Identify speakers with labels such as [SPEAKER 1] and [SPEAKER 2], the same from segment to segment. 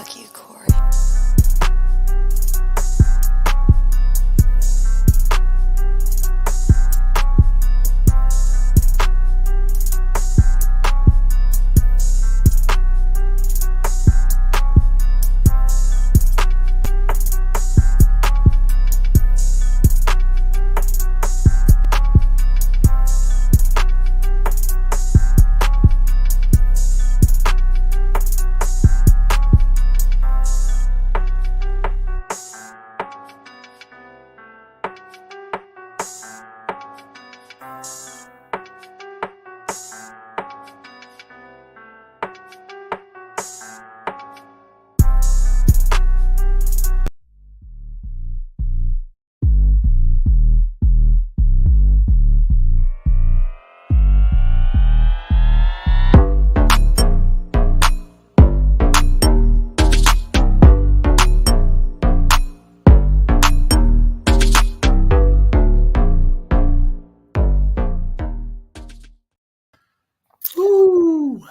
[SPEAKER 1] Fuck you, Corey.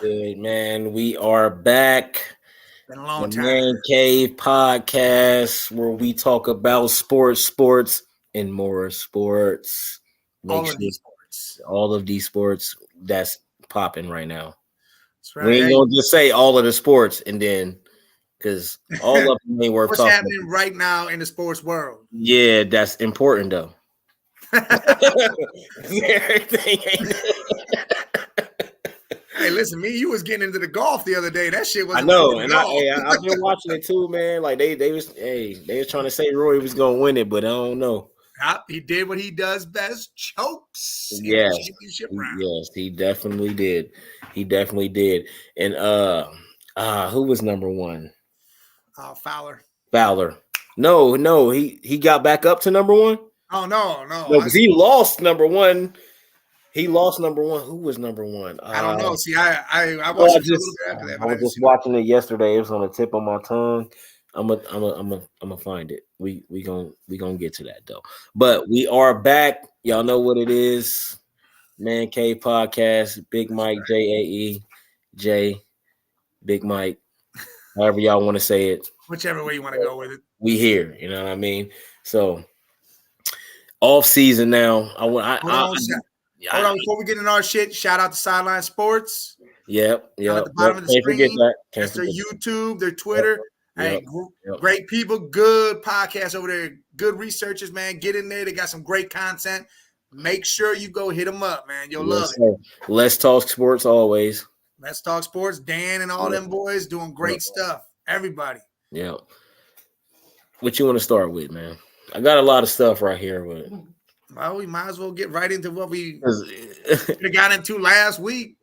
[SPEAKER 2] Good, man. We are back.
[SPEAKER 3] Been a long
[SPEAKER 2] The
[SPEAKER 3] time.
[SPEAKER 2] Man Cave Podcast, where we talk about sports, and more sports.
[SPEAKER 3] All of these sports.
[SPEAKER 2] All of these sports that's popping right now.
[SPEAKER 3] That's right.
[SPEAKER 2] We ain't gonna just say all of the sports and then because all of them ain't worth
[SPEAKER 3] What's
[SPEAKER 2] talking
[SPEAKER 3] happening right now in the sports world?
[SPEAKER 2] Yeah, that's important though. Everything ain't.
[SPEAKER 3] Hey, listen, you was getting into the golf the other day. That shit was.
[SPEAKER 2] I know, and I've been watching it too, man. Like they was trying to say Roy was gonna win it, but I don't know.
[SPEAKER 3] He did what he does best: chokes.
[SPEAKER 2] Yes,
[SPEAKER 3] championship round.
[SPEAKER 2] Yes, he definitely did. He definitely did. And who was number one?
[SPEAKER 3] Fowler.
[SPEAKER 2] No, he got back up to number one.
[SPEAKER 3] Oh no,
[SPEAKER 2] because he lost number one. He lost number one. Who was number one?
[SPEAKER 3] I don't know. See, I watched it a little bit after that.
[SPEAKER 2] I was just watching it yesterday. It was on the tip of my tongue. I'm gonna find it. We gonna get to that though. But we are back. Y'all know what it is. Man Cave Podcast. Big Mike, JAE, J, Big Mike. However y'all want to say it.
[SPEAKER 3] Whichever way you want to go with it.
[SPEAKER 2] We here. You know what I mean? So off season now.
[SPEAKER 3] Hold on, before we get into our shit, shout out to Sideline Sports.
[SPEAKER 2] Yep.
[SPEAKER 3] At the bottom of the screen. That's their YouTube, their Twitter.
[SPEAKER 2] Yep.
[SPEAKER 3] Hey, great people, good podcast over there, good researchers, man. Get in there. They got some great content. Make sure you go hit them up, man. You'll love it.
[SPEAKER 2] Let's talk sports always.
[SPEAKER 3] Let's talk sports. Dan and all them boys doing great stuff. Everybody.
[SPEAKER 2] Yeah. What you want to start with, man? I got a lot of stuff right here, but
[SPEAKER 3] well, we might as well get right into what we got into last week.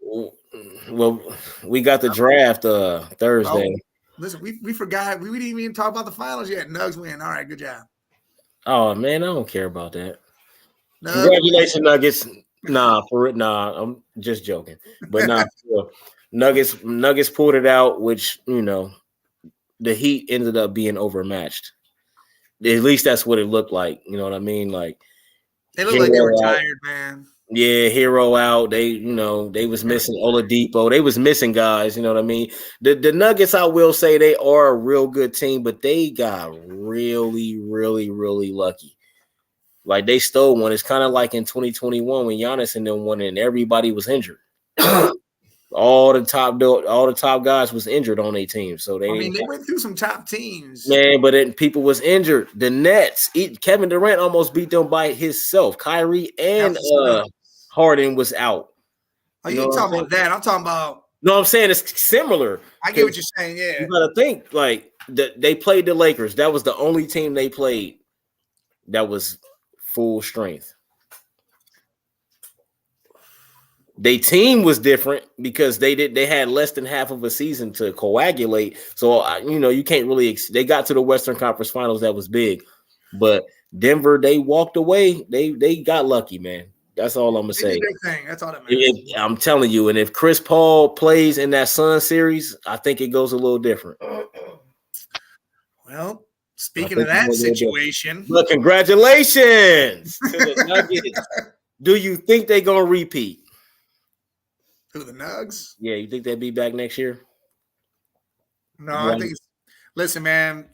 [SPEAKER 2] Well, we got the draft Thursday.
[SPEAKER 3] Listen, we forgot. We didn't even talk about the finals yet. Nugs win. All right, good job.
[SPEAKER 2] Oh, man, I don't care about that. Congratulations, Nuggets. Nah, I'm just joking. But Nuggets pulled it out, which, the Heat ended up being overmatched. At least that's what it looked like. You know what I mean? Like,
[SPEAKER 3] they looked like they were tired, man.
[SPEAKER 2] Yeah, Hero out. They was missing Oladipo. They was missing guys. You know what I mean? The Nuggets, I will say, they are a real good team, but they got really, really, really lucky. Like they stole one. It's kind of like in 2021 when Giannis and them won, and everybody was injured. all the top guys was injured on their team. So they
[SPEAKER 3] went through some top teams,
[SPEAKER 2] man. But then people was injured. The Nets, Kevin Durant almost beat them by himself. Kyrie and Harden was out.
[SPEAKER 3] Oh, you ain't talking about that? I'm talking about.
[SPEAKER 2] No, I'm saying it's similar.
[SPEAKER 3] I get what you're saying. Yeah,
[SPEAKER 2] you gotta think like they played the Lakers. That was the only team they played that was full strength. Their team was different because they had less than half of a season to coagulate. So you can't really. They got to the Western Conference Finals. That was big, but Denver, they walked away. They got lucky, man. That's all I'm gonna say.
[SPEAKER 3] They did their thing. That's all that matters.
[SPEAKER 2] I'm telling you, and if Chris Paul plays in that Sun series, I think it goes a little different.
[SPEAKER 3] Well, speaking of that situation,
[SPEAKER 2] but congratulations to the Nuggets. Do you think they're gonna repeat?
[SPEAKER 3] Who, the Nugs?
[SPEAKER 2] Yeah, you think they'll be back next year?
[SPEAKER 3] No, I think Listen, man,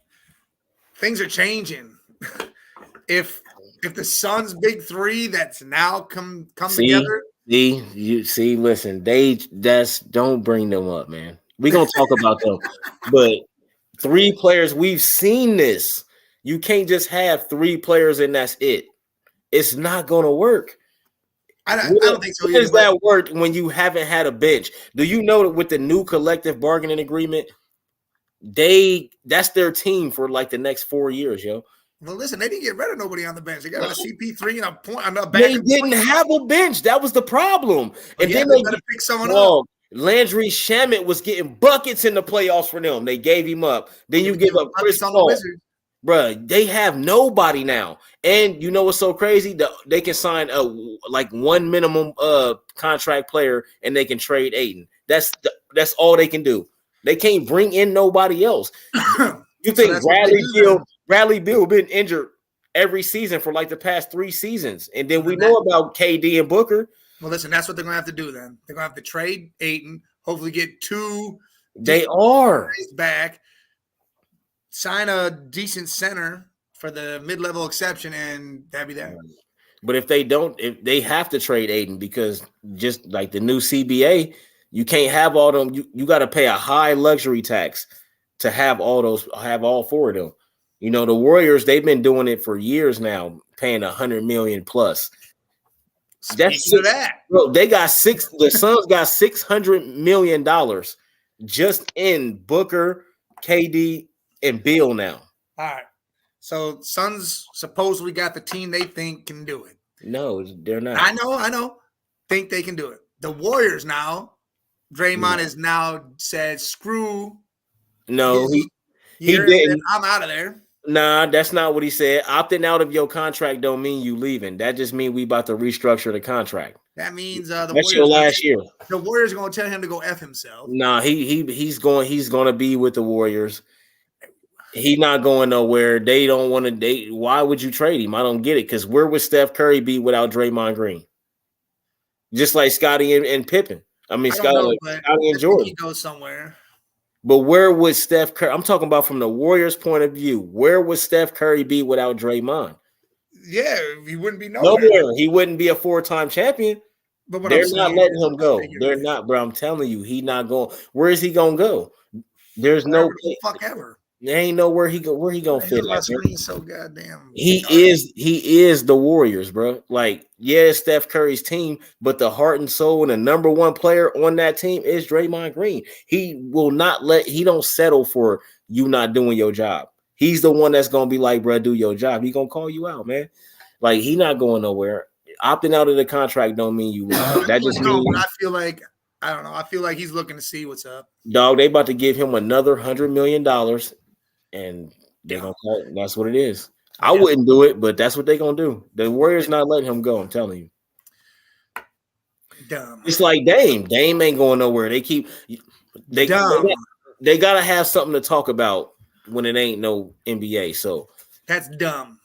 [SPEAKER 3] things are changing. if the Suns' big three that's now come together.
[SPEAKER 2] Listen, don't bring them up, man. We're gonna talk about them, but 3 players, we've seen this. You can't just have 3 players and that's it. It's not gonna work.
[SPEAKER 3] I don't think so.
[SPEAKER 2] How does that work when you haven't had a bench? Do you know that with the new collective bargaining agreement, that's their team for like the next 4 years, yo?
[SPEAKER 3] Well, listen, they didn't get rid of nobody on the bench. They got rid of CP3 and a point.
[SPEAKER 2] They didn't have a bench. That was the problem. And then
[SPEAKER 3] they better pick someone up.
[SPEAKER 2] Landry Shamet was getting buckets in the playoffs for them. They gave him up. Then you give up Chris Paul. Bruh, they have nobody now. And you know what's so crazy? They can sign a one minimum contract player and they can trade Ayton. That's all they can do. They can't bring in nobody else. You think Bradley Beal been injured every season for like the past 3 seasons, and then we know about KD and Booker.
[SPEAKER 3] Well, listen, that's what they're gonna have to do. Then they're gonna have to trade Ayton, hopefully get 2.
[SPEAKER 2] They are
[SPEAKER 3] back, sign a decent center for the mid-level exception, and that'd be that.
[SPEAKER 2] But if they have to trade Ayton, because just like the new CBA, you can't have all them. You got to pay a high luxury tax to have all 4 of them. You know, the Warriors, they've been doing it for years now, paying $100 million plus. Bro, they got the Suns got $600 million just in Booker, KD, and Beal now.
[SPEAKER 3] All right. So Suns supposedly got the team they think can do it.
[SPEAKER 2] No, they're not.
[SPEAKER 3] I know. Think they can do it. The Warriors now, Draymond has now said, screw.
[SPEAKER 2] No, he didn't.
[SPEAKER 3] I'm out of there.
[SPEAKER 2] Nah, that's not what he said. Opting out of your contract don't mean you leaving. That just means we about to restructure the contract.
[SPEAKER 3] That means
[SPEAKER 2] that's
[SPEAKER 3] Warriors
[SPEAKER 2] your last year.
[SPEAKER 3] The Warriors are going to tell him to go F himself.
[SPEAKER 2] Nah, he's going to be with the Warriors. He's not going nowhere. They don't want to. Why would you trade him? I don't get it. Because where would Steph Curry be without Draymond Green? Just like Scottie and Pippen. I mean, Scottie and Jordan.
[SPEAKER 3] He goes somewhere.
[SPEAKER 2] But where would Steph Curry? I'm talking about from the Warriors' point of view. Where would Steph Curry be without Draymond?
[SPEAKER 3] Yeah, he wouldn't be nowhere.
[SPEAKER 2] He wouldn't be a 4-time champion.
[SPEAKER 3] But
[SPEAKER 2] they're not letting him go. They're not, bro. I'm telling you, he's not going. Where is he gonna go? There's no
[SPEAKER 3] fuck ever.
[SPEAKER 2] There ain't nowhere he gonna fit at.
[SPEAKER 3] So goddamn.
[SPEAKER 2] He is the Warriors, bro. Like, yeah, Steph Curry's team, but the heart and soul and the number 1 player on that team is Draymond Green. He don't settle for you not doing your job. He's the one that's gonna be like, bro, do your job. He gonna call you out, man. Like, he not going nowhere. Opting out of the contract don't mean you lose. That just means
[SPEAKER 3] I feel like I don't know. I feel like he's looking to see what's up.
[SPEAKER 2] Dog, they about to give him another $100 million. And they're gonna call it. That's what it is. I wouldn't do it, but that's what they're gonna do. The Warriors not letting him go. I'm telling you.
[SPEAKER 3] Dumb.
[SPEAKER 2] It's like Dame. Dame ain't going nowhere. They gotta have something to talk about when it ain't no NBA. So
[SPEAKER 3] that's dumb.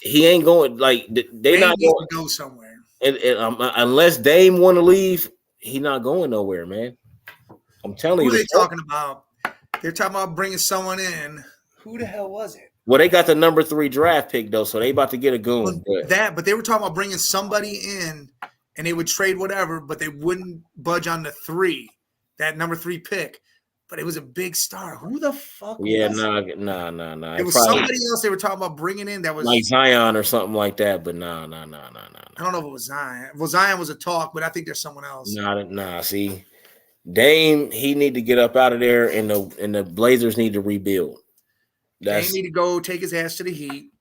[SPEAKER 2] He ain't going. Like they not going
[SPEAKER 3] to go somewhere.
[SPEAKER 2] And unless Dame want to leave, he not going nowhere, man. I'm telling you.
[SPEAKER 3] Who are they talking about? They're talking about bringing someone in. Who the hell was it?
[SPEAKER 2] Well, they got the number 3 draft pick though, so they about to get a goon.
[SPEAKER 3] But they were talking about bringing somebody in, and they would trade whatever, but they wouldn't budge on the 3, that number 3 pick. But it was a big star. Who the fuck?
[SPEAKER 2] Yeah,
[SPEAKER 3] was
[SPEAKER 2] nah.
[SPEAKER 3] It was somebody else they were talking about bringing in that was
[SPEAKER 2] like Zion or something like that. But nah.
[SPEAKER 3] I don't know if it was Zion. Well, Zion was a talk, but I think there's someone else.
[SPEAKER 2] Nah. See, Dame, he need to get up out of there, and the Blazers need to rebuild.
[SPEAKER 3] Dame need to go take his ass to the Heat.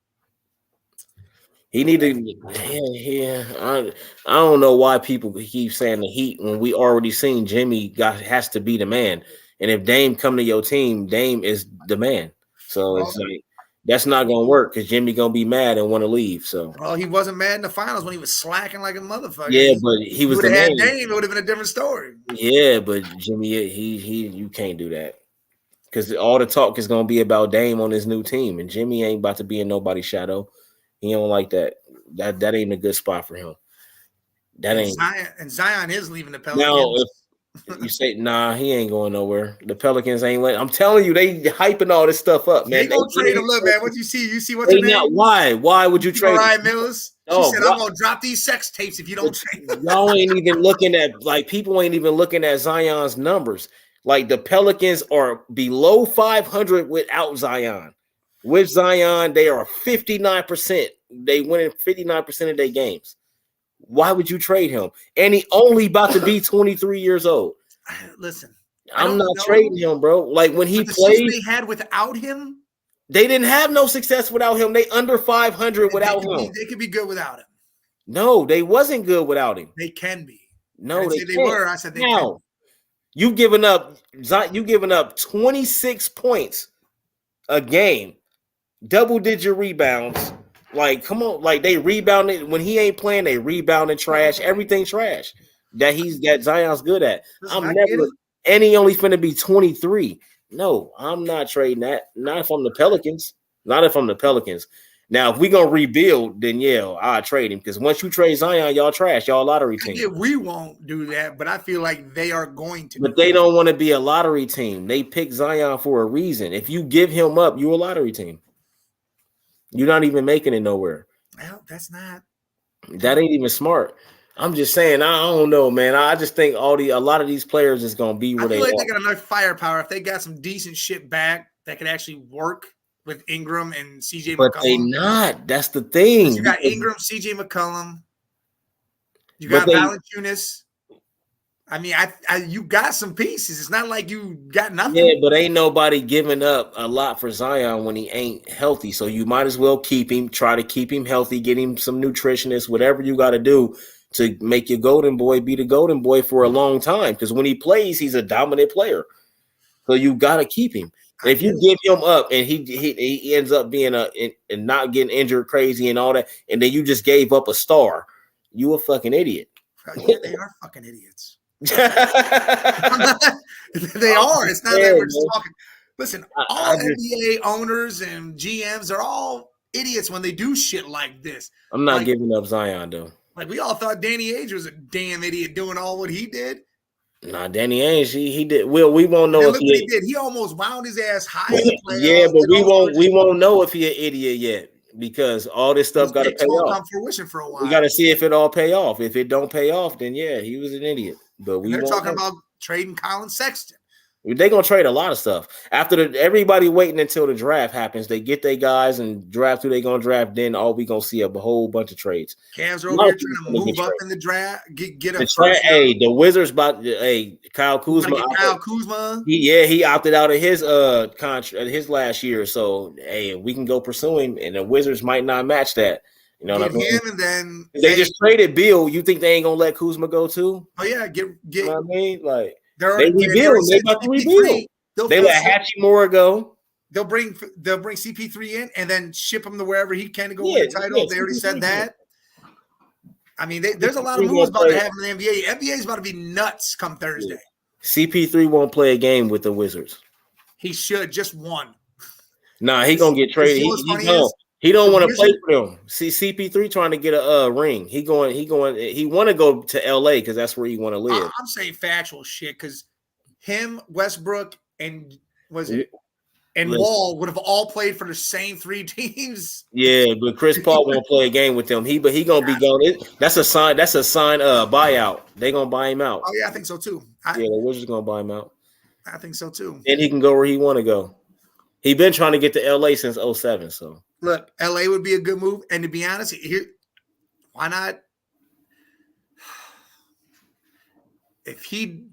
[SPEAKER 2] He need to. Yeah. I don't know why people keep saying the Heat when we already seen Jimmy has to be the man. And if Dame come to your team, Dame is the man. So it's like that's not gonna work because Jimmy gonna be mad and want to leave. So
[SPEAKER 3] he wasn't mad in the finals when he was slacking like a motherfucker.
[SPEAKER 2] Yeah, but he was the man.
[SPEAKER 3] Dame, it would have been a different story.
[SPEAKER 2] Yeah, but Jimmy, he you can't do that because all the talk is gonna be about Dame on his new team, and Jimmy ain't about to be in nobody's shadow. He don't like that. That ain't a good spot for him. That ain't.
[SPEAKER 3] Zion is leaving the Pelicans.
[SPEAKER 2] Now, You say, nah, he ain't going nowhere. The Pelicans ain't letting. I'm telling you, they hyping all this stuff up, man.
[SPEAKER 3] They gonna trade him. Look, man, what you see? You see what's
[SPEAKER 2] They
[SPEAKER 3] her name?
[SPEAKER 2] not. Why? Why would you trade
[SPEAKER 3] Mariah Mills. She
[SPEAKER 2] Oh,
[SPEAKER 3] said, "I'm gonna drop these sex tapes if you don't trade them."
[SPEAKER 2] Y'all ain't even looking at people ain't even looking at Zion's numbers. Like the Pelicans are below 500 without Zion. With Zion, they are 59%. They winning 59% of their games. Why would you trade him? And he only about to be 23 years old.
[SPEAKER 3] Listen,
[SPEAKER 2] I'm not trading him, bro. Like when he played,
[SPEAKER 3] they had without him.
[SPEAKER 2] They didn't have no success without him. They under 500 without him.
[SPEAKER 3] They could be good without him.
[SPEAKER 2] No, they wasn't good without him.
[SPEAKER 3] They can be.
[SPEAKER 2] No,
[SPEAKER 3] they were. I said they can.
[SPEAKER 2] You've given up 26 points a game, double-digit rebounds. Like, come on, like they rebounded when he ain't playing. They rebounding trash, everything trash that Zion's good at. And he only finna be 23. No, I'm not trading that. Not from the Pelicans. Not from the Pelicans. Now, if we gonna rebuild, then yeah, I'll trade him because once you trade Zion, y'all trash. Y'all a lottery team.
[SPEAKER 3] Yeah, we won't do that, but I feel like they are going to.
[SPEAKER 2] But they don't want to be a lottery team. They pick Zion for a reason. If you give him up, you're a lottery team. You're not even making it nowhere.
[SPEAKER 3] Well, that's not.
[SPEAKER 2] That ain't even smart. I'm just saying. I don't know, man. I just think a lot of these players is gonna be where
[SPEAKER 3] I feel like they got enough firepower. If they got some decent shit back that could actually work with Ingram and CJ McCollum.
[SPEAKER 2] But they not. That's the thing.
[SPEAKER 3] You got Ingram, CJ McCollum. You got Valanciunas. I mean, you got some pieces. It's not like you got nothing.
[SPEAKER 2] Yeah, but ain't nobody giving up a lot for Zion when he ain't healthy. So you might as well keep him. Try to keep him healthy. Get him some nutritionists. Whatever you got to do to make your golden boy be the golden boy for a long time. Because when he plays, he's a dominant player. So you got to keep him. If you give him up and he ends up being and not getting injured crazy and all that, and then you just gave up a star, you a fucking idiot.
[SPEAKER 3] Yeah, they are fucking idiots. They are. It's not that we're just talking. Listen, all NBA owners and GMs are all idiots when they do shit like this.
[SPEAKER 2] I'm not giving up Zion though.
[SPEAKER 3] Like we all thought Danny Ainge was a damn idiot doing all what he did.
[SPEAKER 2] Nah, Danny Ainge, he did. Well, we won't know if
[SPEAKER 3] he did. He almost wound his ass high.
[SPEAKER 2] Yeah, but we won't know if he an idiot yet because all this stuff got to pay off.
[SPEAKER 3] Come fruition for a while.
[SPEAKER 2] We got to see if it all pay off. If it don't pay off, then yeah, he was an idiot. But they're
[SPEAKER 3] talking about trading Colin Sexton.
[SPEAKER 2] They're gonna trade a lot of stuff after everybody waiting until the draft happens. They get their guys and draft who they gonna draft. Then all we gonna see a whole bunch of trades.
[SPEAKER 3] Cavs are over here trying to move up in the draft. Get a
[SPEAKER 2] the Wizards about Kyle Kuzma.
[SPEAKER 3] Kyle Kuzma.
[SPEAKER 2] He opted out of his contract his last year. So hey, we can go pursue him, and the Wizards might not match that. You know what I mean?
[SPEAKER 3] Him and then
[SPEAKER 2] they just traded Bill. You think they ain't gonna let Kuzma go too?
[SPEAKER 3] Oh yeah, get.
[SPEAKER 2] You know what I mean? Like.
[SPEAKER 3] They
[SPEAKER 2] rebuild. They about to rebuild. They let Hachimura go.
[SPEAKER 3] They'll bring CP3 in and then ship him to wherever he can to go win the title. They already said that. I mean, there's a lot of moves about to happen in the NBA. NBA is about to be nuts come Thursday.
[SPEAKER 2] CP3 won't play a game with the Wizards.
[SPEAKER 3] He should just one.
[SPEAKER 2] Nah, he gonna get traded. He don't want to play for them. See, CP3 trying to get a ring. He want to go to LA because that's where he want to live.
[SPEAKER 3] I'm saying factual shit because him, Westbrook, and Wall would have all played for the same three teams.
[SPEAKER 2] Yeah, but Chris Paul won't play a game with them. He gonna be going. That's a sign. That's a sign. Buyout. They gonna buy him out.
[SPEAKER 3] Oh yeah, I think so too.
[SPEAKER 2] The Wizards gonna buy him out.
[SPEAKER 3] I think so too.
[SPEAKER 2] And he can go where he want to go. He been trying to get to LA since 2007. So.
[SPEAKER 3] Look, LA would be a good move. And to be honest, here, why not? If he,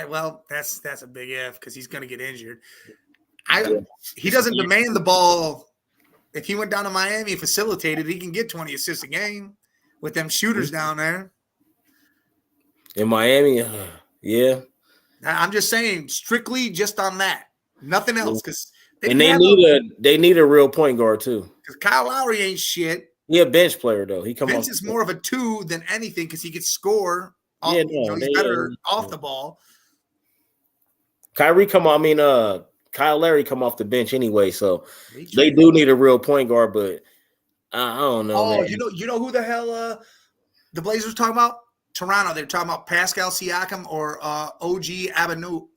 [SPEAKER 3] well, that's a big if because he's going to get injured. He doesn't demand the ball. If he went down to Miami and facilitated, he can get 20 assists a game with them shooters down there.
[SPEAKER 2] In Miami, yeah.
[SPEAKER 3] I'm just saying, strictly just on that. Nothing else because.
[SPEAKER 2] And they need a real point guard too.
[SPEAKER 3] Because Kyle Lowry ain't shit.
[SPEAKER 2] He a bench player though.
[SPEAKER 3] Vince is more of a 2 than anything because he can score. He's better off the ball.
[SPEAKER 2] Kyle Larry come off the bench anyway, so they do need a real point guard. But I don't know.
[SPEAKER 3] Oh,
[SPEAKER 2] man.
[SPEAKER 3] you know who the hell the Blazers talking about? Toronto. They're talking about Pascal Siakam or OG Anunoby.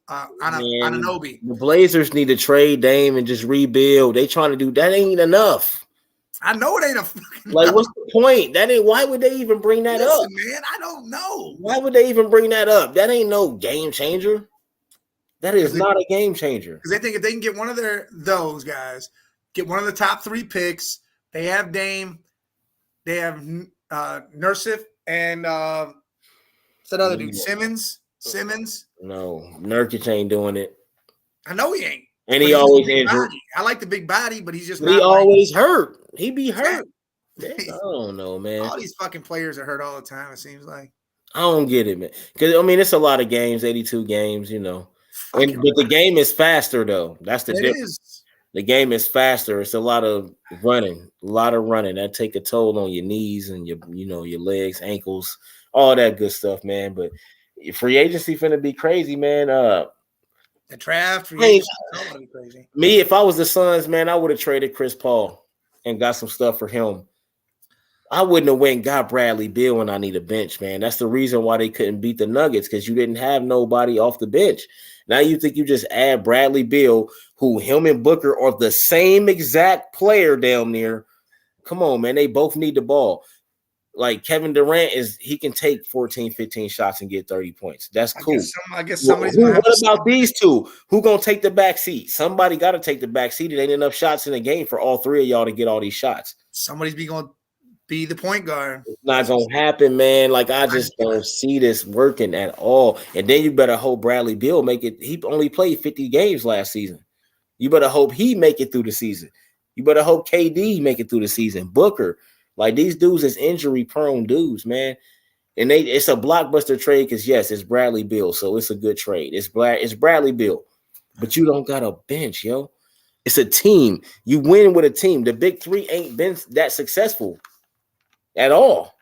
[SPEAKER 2] The Blazers need to trade Dame and just rebuild. They trying to do that ain't enough.
[SPEAKER 3] I know it ain't a fucking
[SPEAKER 2] like. What's the point? That ain't. Why would they even bring that up,
[SPEAKER 3] man? I don't know.
[SPEAKER 2] Why would they even bring that up? That ain't no game changer. That is not a game changer.
[SPEAKER 3] Because they think if they can get one of those guys, get one of the top 3 picks, they have Dame, they have Nursif, and what's that other dude? Simmons.
[SPEAKER 2] No, Nurkic ain't doing it.
[SPEAKER 3] I know he ain't.
[SPEAKER 2] And he always injured.
[SPEAKER 3] I like the big body, but he's just
[SPEAKER 2] not. He always hurt. He be hurt. I don't know, man.
[SPEAKER 3] All these fucking players are hurt all the time, it seems like.
[SPEAKER 2] I don't get it, man. Because, I mean, it's a lot of games, 82 games, but the game is faster, though. That's the difference. The game is faster. It's a lot of running. That take a toll on your knees and your legs, ankles, all that good stuff, man. But free agency finna be crazy, man.
[SPEAKER 3] The draft, free agency, gonna be crazy.
[SPEAKER 2] Me, if I was the Suns, man, I would have traded Chris Paul and got some stuff for him. I wouldn't have went and got Bradley Beal when I need a bench, man. That's the reason why they couldn't beat the Nuggets, because you didn't have nobody off the bench. Now you think you just add Bradley Beal, who him and Booker are the same exact player down there. Come on, man. They both need the ball. Like Kevin Durant he can take 14, 15 shots and get 30 points. That's cool.
[SPEAKER 3] I guess somebody's
[SPEAKER 2] what about these two? Who gonna take the back seat? Somebody got to take the back seat. It ain't enough shots in the game for all 3 of y'all to get all these shots.
[SPEAKER 3] Somebody's going to be the point guard.
[SPEAKER 2] It's not gonna happen, man. Like, I just don't see this working at all. And then you better hope Bradley Beal make it. He only played 50 games last season. You better hope he make it through the season. You better hope KD make it through the season. Booker, like, these dudes is injury prone dudes, man. And it's a blockbuster trade because yes, it's Bradley Beal, so it's a good trade. It's Bradley Beal, but you don't got a bench, yo. It's a team. You win with a team. The big 3 ain't been that successful at all.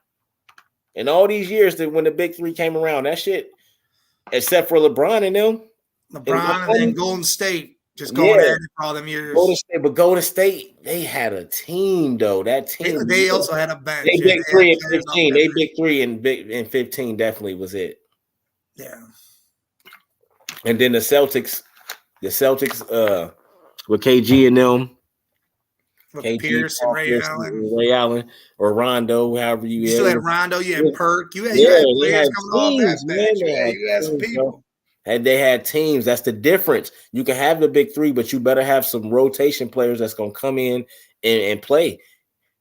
[SPEAKER 2] In all these years that when the big 3 came around, that shit, except for LeBron and them.
[SPEAKER 3] LeBron and then Golden State just going at it for all them years.
[SPEAKER 2] Golden State, they had a team though. That team.
[SPEAKER 3] They also had a bench.
[SPEAKER 2] They big 3 and 15. They big 3 and 15 definitely was it.
[SPEAKER 3] Yeah.
[SPEAKER 2] And then the Celtics with KG and them.
[SPEAKER 3] KG, Pierce and Ray
[SPEAKER 2] Allen, or Rondo, however you
[SPEAKER 3] still had Rondo, you had Perk, you had players coming off that bench. You had some people.
[SPEAKER 2] And they had teams. That's the difference. You can have the big 3, but you better have some rotation players that's gonna come in and play.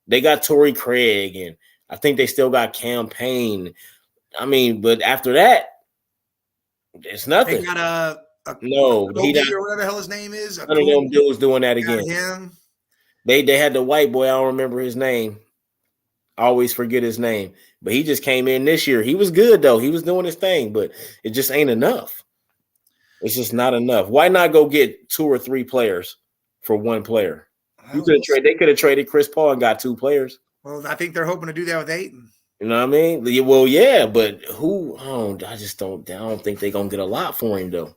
[SPEAKER 2] They got Torrey Craig, and I think they still got Cam Payne. I mean, but after that, it's nothing.
[SPEAKER 3] They got
[SPEAKER 2] no,
[SPEAKER 3] he not, or whatever the hell his name is.
[SPEAKER 2] None of them dudes doing that again.
[SPEAKER 3] Him.
[SPEAKER 2] They had the white boy. I don't remember his name. I always forget his name. But he just came in this year. He was good, though. He was doing his thing, but it just ain't enough. It's just not enough. Why not go get 2 or 3 players for 1 player? They could have traded Chris Paul and got 2 players.
[SPEAKER 3] Well, I think they're hoping to do that with Ayton.
[SPEAKER 2] You know what I mean? Well, yeah, but who? Oh, I don't think they're gonna get a lot for him, though.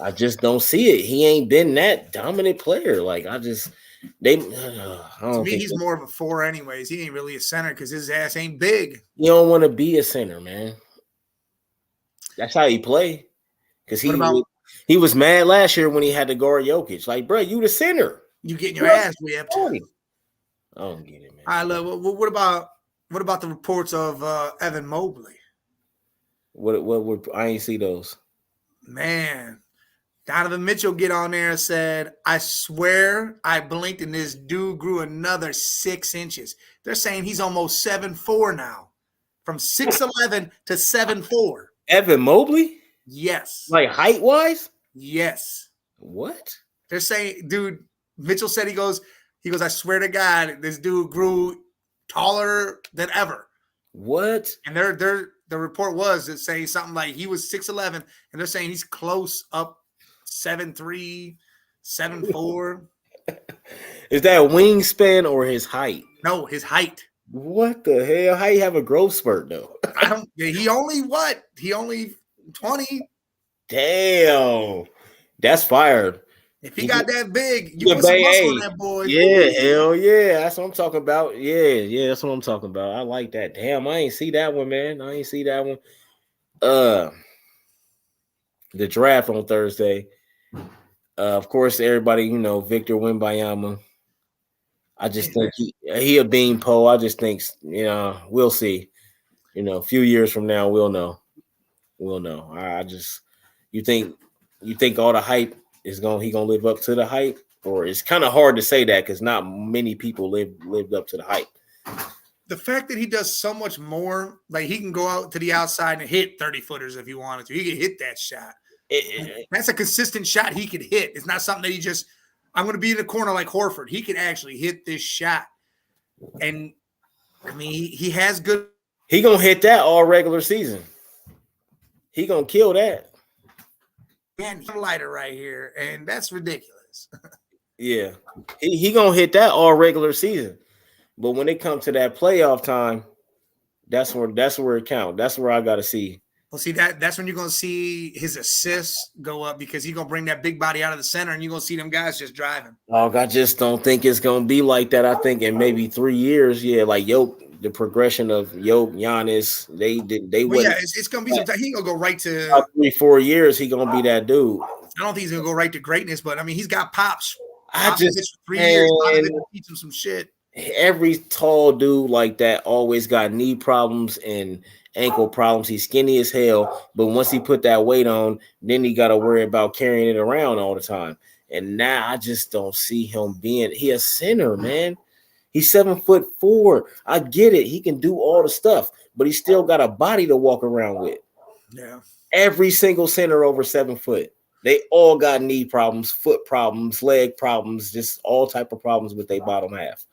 [SPEAKER 2] I just don't see it. He ain't been that dominant player. Like, I don't
[SPEAKER 3] to me, he's more of a 4 anyways. He ain't really a center because his ass ain't big.
[SPEAKER 2] You don't want to be a center, man. That's how he play. Because he was mad last year when he had to guard Jokic. Like, bro, you the center.
[SPEAKER 3] You getting your ass whipped.
[SPEAKER 2] I don't get it, man.
[SPEAKER 3] I love. What about the reports of Evan Mobley?
[SPEAKER 2] What I ain't see those.
[SPEAKER 3] Man, Donovan Mitchell get on there and said, I swear I blinked and this dude grew another 6 inches. They're saying he's almost 7'4" now. From 6'11" to 7'4".
[SPEAKER 2] Evan Mobley?
[SPEAKER 3] Yes.
[SPEAKER 2] Like height-wise?
[SPEAKER 3] Yes.
[SPEAKER 2] What?
[SPEAKER 3] They're saying, dude, Mitchell said he goes, I swear to God, this dude grew taller than ever.
[SPEAKER 2] What?
[SPEAKER 3] And the report was it's saying something like he was 6'11", and they're saying he's close up 7'3", 7'4".
[SPEAKER 2] Is that wingspan or his height?
[SPEAKER 3] No, his height.
[SPEAKER 2] What the hell? How you have a growth spurt though?
[SPEAKER 3] He only 20.
[SPEAKER 2] Damn. That's fired.
[SPEAKER 3] If he got that big, you
[SPEAKER 2] Yeah,
[SPEAKER 3] put some muscle
[SPEAKER 2] hey,
[SPEAKER 3] on that boy.
[SPEAKER 2] yeah, hell yeah. That's what I'm talking about. Yeah, that's what I'm talking about. I like that. Damn, I ain't see that one, man. I ain't see that one. Uh the draft on Thursday. Of course, everybody, Victor Wembanyama. I just think he a beanpole. I just think, we'll see. A few years from now, we'll know. We'll know. I just you think all the hype he gonna live up to the hype, or it's kind of hard to say that because not many people lived up to the hype.
[SPEAKER 3] The fact that he does so much more, like he can go out to the outside and hit 30 footers if he wanted to. He could hit that shot. That's a consistent shot he could hit. It's not something that he just, I'm going to be in the corner like Horford. He can actually hit this shot. And I mean, he has good.
[SPEAKER 2] He gonna hit that all regular season. He gonna kill that.
[SPEAKER 3] Man, lighter right here, and that's ridiculous.
[SPEAKER 2] Yeah, he gonna hit that all regular season. But when it comes to that playoff time, that's where it counts. That's where I gotta see.
[SPEAKER 3] Well, see that's when you're gonna see his assists go up because he's gonna bring that big body out of the center, and you're gonna see them guys just driving.
[SPEAKER 2] Oh, I just don't think it's gonna be like that. I think in maybe 3 years, like the progression of Giannis, they
[SPEAKER 3] well,
[SPEAKER 2] would.
[SPEAKER 3] Yeah, it's gonna be some time. He ain't gonna go right to
[SPEAKER 2] 3-4 years. He gonna be that dude.
[SPEAKER 3] I don't think he's gonna go right to greatness, but I mean, he's got pops.
[SPEAKER 2] I just
[SPEAKER 3] for 3 years. Popovich teach him some shit.
[SPEAKER 2] Every tall dude like that always got knee problems and ankle problems. He's skinny as hell, but once he put that weight on, then he got to worry about carrying it around all the time. And now I just don't see him being. He a center, man. He's 7'4". I get it. He can do all the stuff, but he still got a body to walk around with.
[SPEAKER 3] Yeah.
[SPEAKER 2] Every single center over 7 foot. They all got knee problems, foot problems, leg problems, just all type of problems with their bottom half.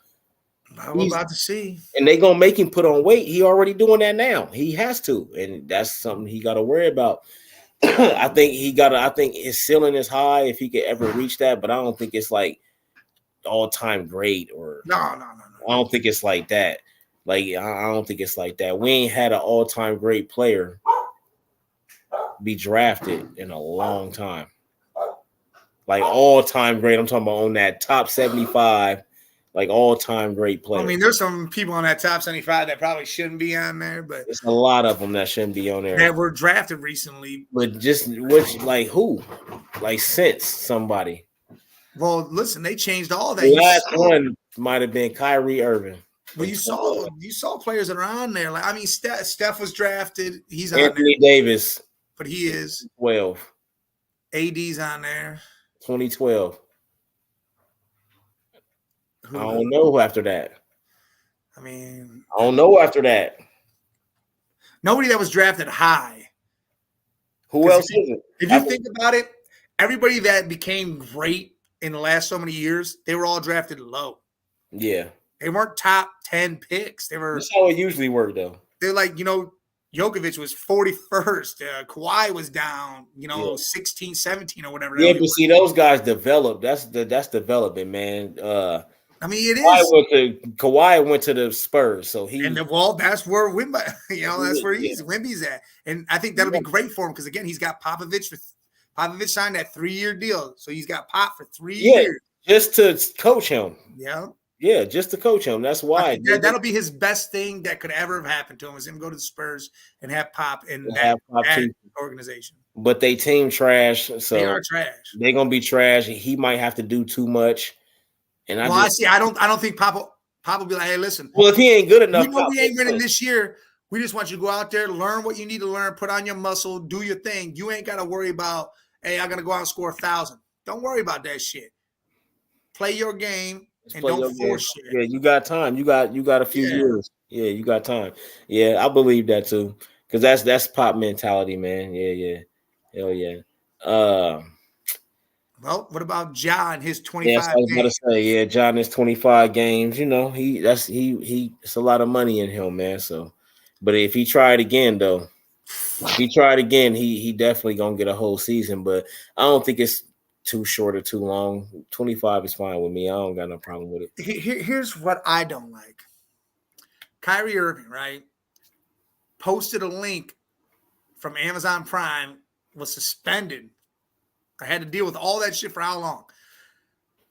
[SPEAKER 3] I'm about to see.
[SPEAKER 2] And they gonna make him put on weight. He already doing that now. He has to, and that's something he got to worry about. I think his ceiling is high if he could ever reach that, but I don't think it's like all-time great or
[SPEAKER 3] no.
[SPEAKER 2] I don't think it's like that. Like I don't think it's like that. We ain't had an all-time great player be drafted in a long time. Like all-time great. I'm talking about on that top 75. Like all-time great player.
[SPEAKER 3] I mean, there's some people on that top 75 that probably shouldn't be on there, but
[SPEAKER 2] there's a lot of them that shouldn't be on there.
[SPEAKER 3] That were drafted recently.
[SPEAKER 2] But just like who? Like since somebody.
[SPEAKER 3] Well, listen, they changed all that.
[SPEAKER 2] The last one might have been Kyrie Irving.
[SPEAKER 3] Well, you saw players that are on there. Like I mean, Steph was drafted. He's on
[SPEAKER 2] Anthony
[SPEAKER 3] there.
[SPEAKER 2] Davis.
[SPEAKER 3] But he is
[SPEAKER 2] 12.
[SPEAKER 3] AD's on there.
[SPEAKER 2] 2012. I don't know after that.
[SPEAKER 3] I mean,
[SPEAKER 2] I don't know after that.
[SPEAKER 3] Nobody that was drafted high.
[SPEAKER 2] Who else is it?
[SPEAKER 3] If you think about it, everybody that became great in the last so many years, they were all drafted low.
[SPEAKER 2] Yeah.
[SPEAKER 3] They weren't top 10 picks. They were.
[SPEAKER 2] That's how it usually worked, though.
[SPEAKER 3] They're like, Jokic was 41st. Kawhi was down, 16, 17 or whatever.
[SPEAKER 2] Yeah, but see, those guys developed. That's development, man.
[SPEAKER 3] I mean, it is.
[SPEAKER 2] Kawhi went to the Spurs, so
[SPEAKER 3] that's where Wimby, that's where Wimby's at, and I think that'll be great for him because again, he's got Popovich. Popovich signed that 3-year deal, so he's got Pop for 3 years
[SPEAKER 2] just to coach him.
[SPEAKER 3] Yeah,
[SPEAKER 2] just to coach him. That's why
[SPEAKER 3] that'll be his best thing that could ever have happened to him is him go to the Spurs and have Pop in that organization.
[SPEAKER 2] But they team trash, so
[SPEAKER 3] they are trash.
[SPEAKER 2] They're gonna be trash. He might have to do too much. And
[SPEAKER 3] I see. I don't think Pop will be like, hey, listen.
[SPEAKER 2] Well, if he ain't good enough,
[SPEAKER 3] we ain't winning this year. We just want you to go out there, learn what you need to learn, put on your muscle, do your thing. You ain't got to worry about, hey, I'm gonna go out and score 1,000. Don't worry about that shit. Play your game and don't force shit.
[SPEAKER 2] Yeah, you got time. You got a few years. Yeah, you got time. Yeah, I believe that too. Because that's Pop mentality, man. Yeah. Hell yeah.
[SPEAKER 3] Well, what about John? His 25
[SPEAKER 2] games? I was about to say, John is 25 games. It's a lot of money in him, man. So, but if he tried again, though, he definitely gonna get a whole season. But I don't think it's too short or too long. 25 is fine with me. I don't got no problem with it.
[SPEAKER 3] Here's what I don't like. Kyrie Irving, right, posted a link from Amazon Prime, was suspended. I had to deal with all that shit for how long?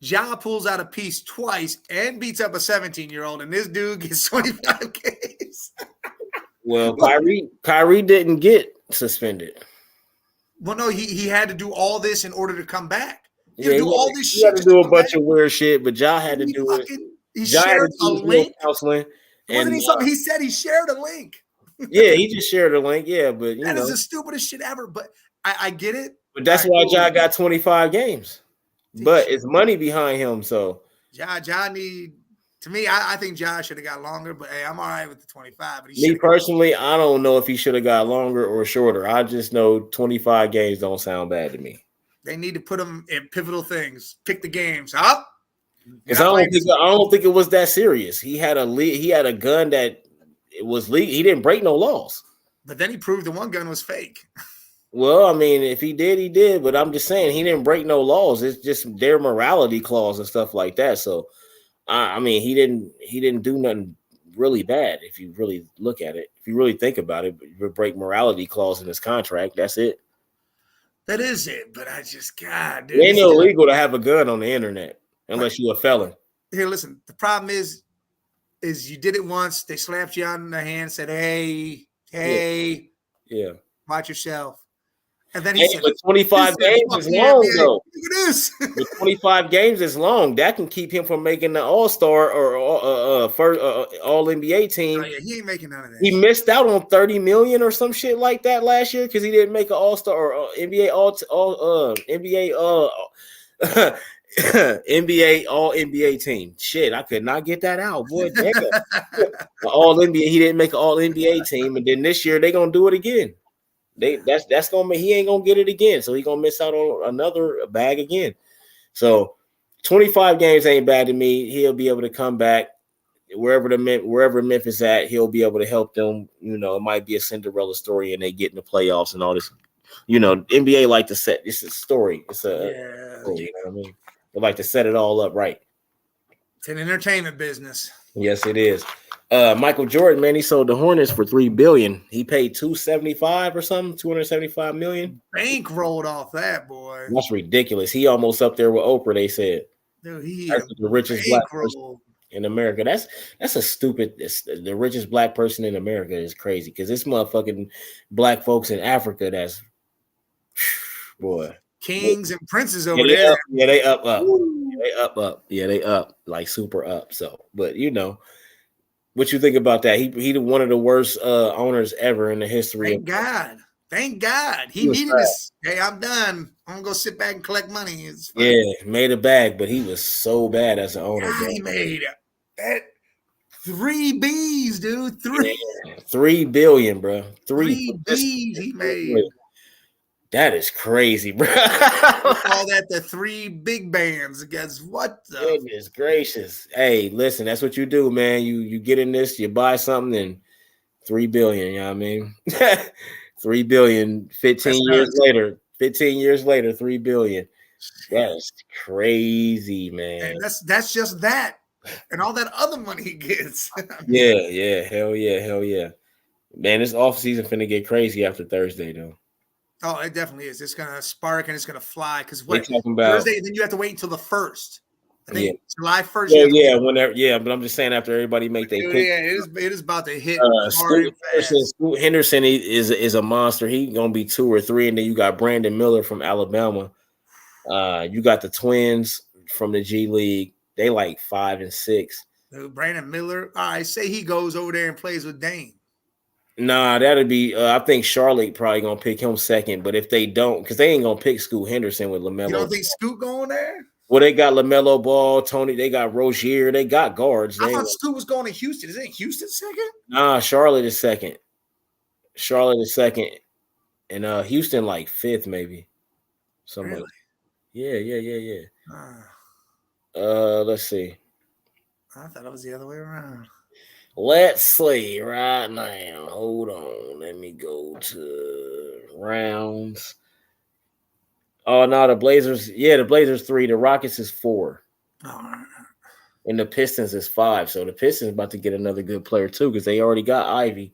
[SPEAKER 3] Ja pulls out a piece twice and beats up a 17-year-old, and this dude gets 25 games.
[SPEAKER 2] Well, Kyrie didn't get suspended.
[SPEAKER 3] Well, no, he had to do all this in order to come back. He
[SPEAKER 2] Yeah,
[SPEAKER 3] had to do all this
[SPEAKER 2] he
[SPEAKER 3] shit.
[SPEAKER 2] had to do a bunch of weird shit, but Ja had to do it.
[SPEAKER 3] He
[SPEAKER 2] Ja had
[SPEAKER 3] shared
[SPEAKER 2] to
[SPEAKER 3] a
[SPEAKER 2] do
[SPEAKER 3] link.
[SPEAKER 2] counseling.
[SPEAKER 3] Wasn't he something? He said he shared a link.
[SPEAKER 2] Yeah, he just shared a link. Yeah, but
[SPEAKER 3] that is the stupidest shit ever. But I get it.
[SPEAKER 2] But that's why Ja got 25 games. But it's money behind him, so
[SPEAKER 3] Ja need. To me, I think Ja should have got longer, but hey, I'm all right with the 25. But
[SPEAKER 2] me personally, I don't know if he should have got longer or shorter. I just know 25 games don't sound bad to me.
[SPEAKER 3] They need to put him in pivotal things. Pick the games up.
[SPEAKER 2] Because I don't think it was that serious. He had a gun that it was legal. He didn't break no laws.
[SPEAKER 3] But then he proved the one gun was fake.
[SPEAKER 2] Well, I mean, if he did, he did. But I'm just saying he didn't break no laws. It's just their morality clause and stuff like that. So, I mean, he didn't do nothing really bad if you really look at it. If you really think about it, you break morality clause in his contract. That's it.
[SPEAKER 3] That is it. But I just, God, dude,
[SPEAKER 2] it ain't illegal to have a gun on the internet unless you're a felon.
[SPEAKER 3] Here, listen. The problem is you did it once. They slapped you on the hand, said, "Hey,
[SPEAKER 2] yeah,
[SPEAKER 3] watch yourself." And then he said,
[SPEAKER 2] but 25 games is long, though.
[SPEAKER 3] Look at this.
[SPEAKER 2] But 25 games is long. That can keep him from making the All-Star or first All-NBA team.
[SPEAKER 3] Oh, yeah, he ain't making none of that.
[SPEAKER 2] He missed out on $30 million or some shit like that last year because he didn't make an All-Star or NBA NBA All-NBA team. Shit, I could not get that out, boy. Damn. All-NBA. He didn't make an All-NBA team, and then this year they're gonna do it again. That's gonna mean he ain't gonna get it again, so he's gonna miss out on another bag again. So 25 games ain't bad to me. He'll be able to come back wherever Memphis at. He'll be able to help them. You know, it might be a Cinderella story, and they get in the playoffs and all this. You know, NBA like to set this is a story. It's a story, you know what I mean. They like to set it all up right.
[SPEAKER 3] It's an entertainment business.
[SPEAKER 2] Yes, it is. Michael Jordan, man, he sold the Hornets for $3 billion. He paid $275 or something, $275 million.
[SPEAKER 3] Bank rolled off that, boy.
[SPEAKER 2] That's ridiculous. He almost up there with Oprah. They said,
[SPEAKER 3] dude,
[SPEAKER 2] that's the richest black person in America. That's a stupid. The richest black person in America is crazy because this motherfucking black folks in Africa. That's boy.
[SPEAKER 3] Kings and princes over there.
[SPEAKER 2] They up. They up. Yeah, they up like super up. So, but you know. What you think about that? He one of the worst owners ever in the history.
[SPEAKER 3] Thank God. He needed this. Hey, I'm done. I'm gonna go sit back and collect money.
[SPEAKER 2] Yeah, made a bag, but he was so bad as an owner.
[SPEAKER 3] He made that 3 B's, dude.
[SPEAKER 2] 3 billion, bro.
[SPEAKER 3] 3 B's he made.
[SPEAKER 2] That is crazy, bro.
[SPEAKER 3] We call that the 3 big bands. Guess what?
[SPEAKER 2] Goodness gracious. Hey, listen, that's what you do, man. You get in this, you buy something, and 3 billion, you know what I mean? 3 billion, 15 years later, 3 billion. That's crazy, man.
[SPEAKER 3] And that's just that. And all that other money he gets.
[SPEAKER 2] yeah. Hell yeah. Man, this offseason finna get crazy after Thursday, though.
[SPEAKER 3] Oh, it definitely is. It's gonna spark and it's gonna fly. Because
[SPEAKER 2] Thursday,
[SPEAKER 3] then you have to wait until the 1st. I think July 1st.
[SPEAKER 2] But I'm just saying after everybody make their pick.
[SPEAKER 3] Yeah, it is about to hit.
[SPEAKER 2] Scoot Henderson is a monster. He's gonna be 2 or 3, and then you got Brandon Miller from Alabama. You got the twins from the G League. They like 5 and 6.
[SPEAKER 3] Dude, Brandon Miller. I say he goes over there and plays with Dame.
[SPEAKER 2] Nah, that'd be. I think Charlotte probably gonna pick him second, but if they don't, because they ain't gonna pick Scoot Henderson with LaMelo.
[SPEAKER 3] You don't think Scoot going there?
[SPEAKER 2] Well, they got LaMelo Ball, Tony. They got Rozier. They got guards.
[SPEAKER 3] I thought Scoot was going to Houston. Isn't Houston second?
[SPEAKER 2] Nah, Charlotte is second. And Houston like 5th maybe. Something like that. Yeah. Let's see.
[SPEAKER 3] I thought it was the other way around.
[SPEAKER 2] Let's see right now. Hold on. Let me go to rounds. Oh, no, the Blazers. Yeah, the Blazers 3. The Rockets is 4. And the Pistons is 5. So the Pistons about to get another good player, too, because they already got Ivy.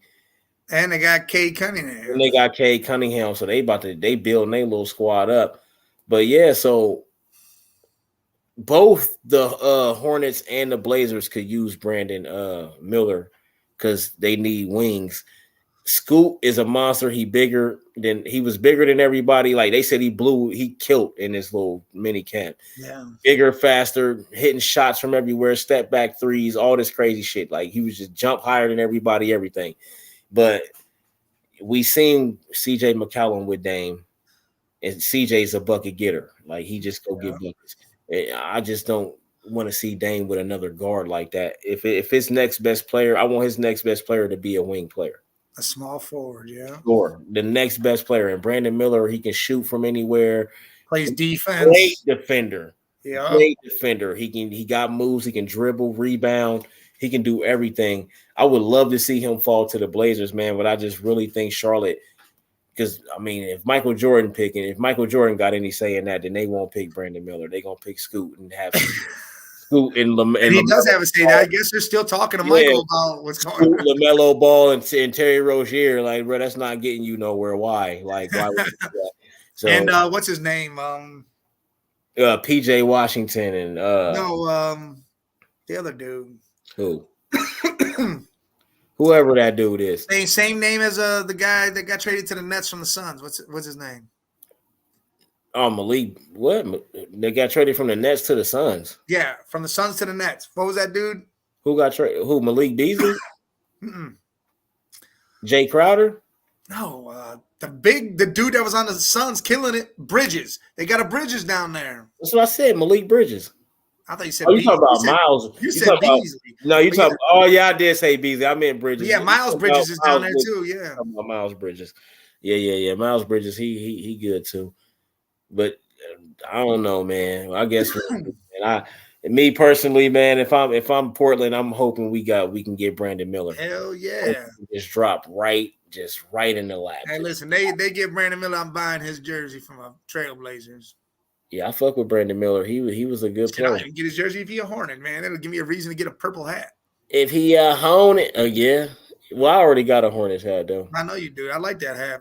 [SPEAKER 3] And they got Cade Cunningham.
[SPEAKER 2] And they got Cade Cunningham. So they building their little squad up. But, yeah, so both the Hornets and the Blazers could use Brandon Miller because they need wings. Scoot is a monster. He was bigger than everybody. Like they said, he killed in this little mini camp.
[SPEAKER 3] Yeah.
[SPEAKER 2] Bigger, faster, hitting shots from everywhere, step back threes, all this crazy shit. Like he was just jump higher than everybody, everything. But we seen CJ McCollum with Dame, and CJ's a bucket getter. Like he just go get buckets. I just don't want to see Dame with another guard like that. If his next best player, I want his next best player to be a wing player.
[SPEAKER 3] A small forward, yeah.
[SPEAKER 2] Or the next best player. And Brandon Miller, he can shoot from anywhere.
[SPEAKER 3] Plays defense.
[SPEAKER 2] Great defender.
[SPEAKER 3] Yeah.
[SPEAKER 2] Great defender. He got moves. He can dribble, rebound. He can do everything. I would love to see him fall to the Blazers, man. But I just really think Charlotte, because I mean, if Michael Jordan got any say in that, then they won't pick Brandon Miller. They're gonna pick Scoot and have Scoot and
[SPEAKER 3] he does have a say. I guess they're still talking to Michael about what's going on.
[SPEAKER 2] LaMelo Ball and Terry Rozier, like, bro, that's not getting you nowhere. Why? Like, why would you do that? So,
[SPEAKER 3] and what's his name?
[SPEAKER 2] PJ Washington and
[SPEAKER 3] the other dude.
[SPEAKER 2] Who? Whoever that dude is.
[SPEAKER 3] Same name as the guy that got traded to the Nets from the Suns. What's his name?
[SPEAKER 2] Oh, Malik. What? They got traded from the Nets to the Suns.
[SPEAKER 3] Yeah, from the Suns to the Nets. What was that dude?
[SPEAKER 2] Who got traded? Who? Malik Beasley? Jay Crowder?
[SPEAKER 3] No, the dude that was on the Suns killing it. Bridges. They got a Bridges down there.
[SPEAKER 2] That's what I said. Malik Bridges.
[SPEAKER 3] I thought you said.
[SPEAKER 2] Oh, you talking about Miles?
[SPEAKER 3] You said Beasley.
[SPEAKER 2] No, you talking. Oh yeah, I did say Beasley. I meant Bridges.
[SPEAKER 3] Yeah, Miles Bridges is down there too. Yeah,
[SPEAKER 2] about Miles Bridges. Yeah. Miles Bridges. He good too. But I don't know, man. I guess me personally, man. If I'm Portland, I'm hoping we can get Brandon Miller.
[SPEAKER 3] Hell yeah!
[SPEAKER 2] Just drop right in the lap.
[SPEAKER 3] Hey, listen, they get Brandon Miller. I'm buying his jersey from Trailblazers.
[SPEAKER 2] Yeah, I fuck with Brandon Miller. He was a good player.
[SPEAKER 3] I can get his jersey if he a Hornet, man. It'll give me a reason to get a purple hat.
[SPEAKER 2] If he Hornet, yeah. Well, I already got a Hornets hat though.
[SPEAKER 3] I know you do. I like that hat.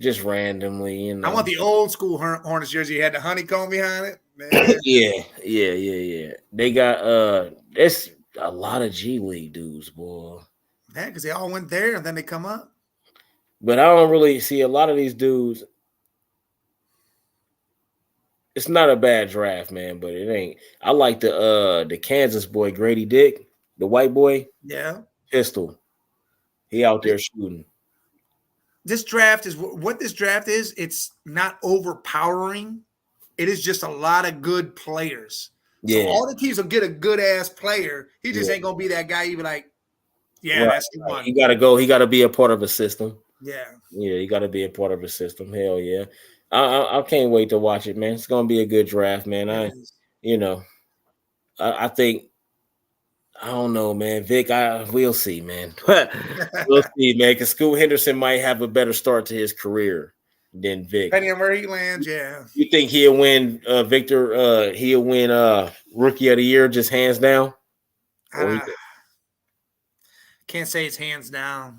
[SPEAKER 2] Just randomly, you know.
[SPEAKER 3] I want the old school Hornets jersey. It had the honeycomb behind it. Man.
[SPEAKER 2] Yeah. They got it's a lot of G League dudes, boy.
[SPEAKER 3] Yeah, because they all went there and then they come up.
[SPEAKER 2] But I don't really see a lot of these dudes. It's not a bad draft, man, but it ain't. I like the Kansas boy, Grady Dick, the white boy.
[SPEAKER 3] Yeah.
[SPEAKER 2] Pistol. He out there shooting.
[SPEAKER 3] This draft is what this draft is. It's not overpowering. It is just a lot of good players.
[SPEAKER 2] Yeah.
[SPEAKER 3] So all the teams will get a good ass player. He just ain't gonna be that guy. You be like, yeah,
[SPEAKER 2] right,
[SPEAKER 3] that's the one.
[SPEAKER 2] He gotta go. He gotta be a part of a system.
[SPEAKER 3] Yeah.
[SPEAKER 2] He gotta be a part of a system. Hell yeah. I can't wait to watch it, man. It's gonna be a good draft, man. I think I don't know, man. Vic, we'll see, man. We'll see, man. Because Scoot Henderson might have a better start to his career than Vic.
[SPEAKER 3] Depending on where he lands, yeah.
[SPEAKER 2] You think he'll win, Victor? He'll win Rookie of the Year just hands down?
[SPEAKER 3] Can't say it's hands down.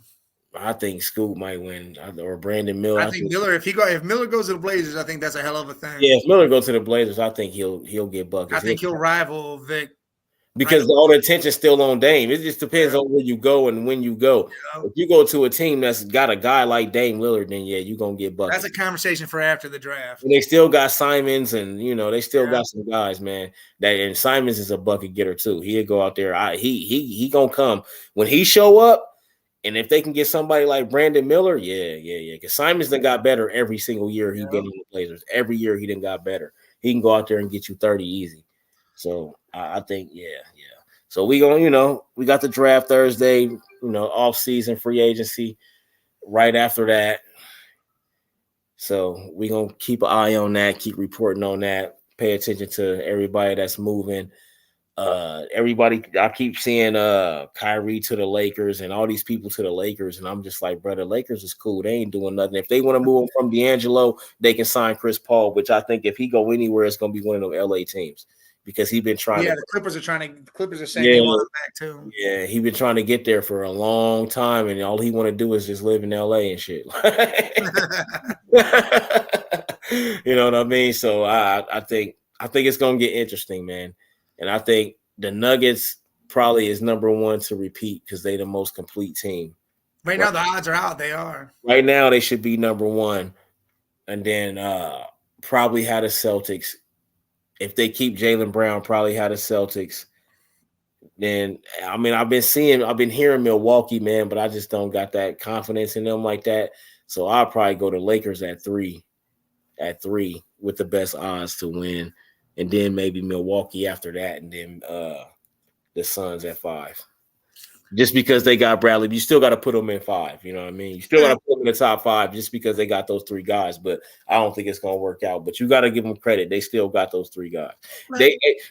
[SPEAKER 2] I think Scoot might win, or Brandon Miller.
[SPEAKER 3] I think Miller. If Miller goes to the Blazers, I think that's a hell of a thing.
[SPEAKER 2] Yeah, if Miller goes to the Blazers, I think he'll get buckets.
[SPEAKER 3] I think he'll rival Vic.
[SPEAKER 2] Because all the attention's still on Dame. It just depends on where you go and when you go. Yeah. If you go to a team that's got a guy like Dame Lillard, then you're gonna get buckets.
[SPEAKER 3] That's a conversation for after the draft.
[SPEAKER 2] And they still got Simons, and they still got some guys, man. And Simons is a bucket getter too. He'll go out there. He gonna come when he show up. And if they can get somebody like Brandon Miller, yeah. Because Simons done got better every single year he been in the Blazers. Every year he done got better. He can go out there and get you 30 easy. So I think, yeah. So we gonna, we got the draft Thursday, off season free agency right after that. So we gonna keep an eye on that, keep reporting on that, pay attention to everybody that's moving. Everybody, I keep seeing Kyrie to the Lakers and all these people to the Lakers, and I'm just like, brother, Lakers is cool. They ain't doing nothing. If they want to move him from D'Angelo, they can sign Chris Paul, which I think if he go anywhere, it's gonna be one of them LA teams because he's been trying.
[SPEAKER 3] Yeah, the Clippers are saying they want him back too.
[SPEAKER 2] Yeah, he's been trying to get there for a long time, and all he want to do is just live in LA and shit. You know what I mean? So I think I think it's gonna get interesting, man. And I think the Nuggets probably is number one to repeat because they the most complete team.
[SPEAKER 3] Right now, the odds are out. They are.
[SPEAKER 2] Right now, they should be number one, and then probably have the Celtics. If they keep Jaylen Brown, probably have the Celtics. Then I mean, I've been hearing Milwaukee, man, but I just don't got that confidence in them like that. So I'll probably go to Lakers at three with the best odds to win, and then maybe Milwaukee after that, and then the Suns at 5. Just because they got Bradley, you still got to put them in 5. You know what I mean? You still got to put them in the top 5 just because they got those 3 guys. But I don't think it's going to work out. But you got to give them credit. They still got those 3 guys.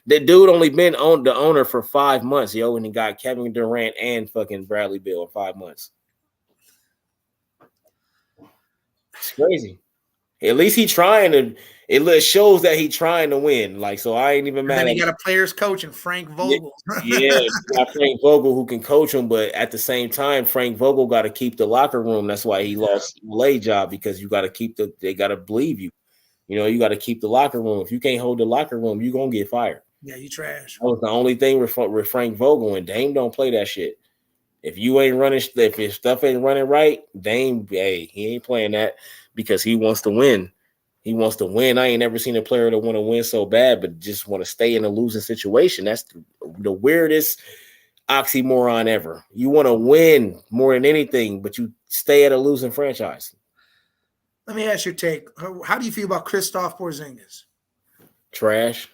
[SPEAKER 2] The dude only been on the owner for 5 months, yo, and he got Kevin Durant and fucking Bradley Beal in 5 months. It's crazy. At least he trying to. It shows that he trying to win. Like, so I ain't even mad.
[SPEAKER 3] And then he got a players coach and Frank Vogel.
[SPEAKER 2] Yeah, got Frank Vogel who can coach him, but at the same time, Frank Vogel got to keep the locker room. That's why he lost LA job, because you got to keep they got to believe you. You know, you got to keep the locker room. If you can't hold the locker room, you're gonna get fired.
[SPEAKER 3] Yeah, you trash.
[SPEAKER 2] That was the only thing with Frank Vogel, and Dame don't play that shit. If you ain't running, if your stuff ain't running right, Dame, he ain't playing that because he wants to win. He wants to win. I ain't never seen a player that want to win so bad, but just want to stay in a losing situation. That's the weirdest oxymoron ever. You want to win more than anything, but you stay at a losing franchise.
[SPEAKER 3] Let me ask your take. How do you feel about Kristaps Porzingis?
[SPEAKER 2] Trash.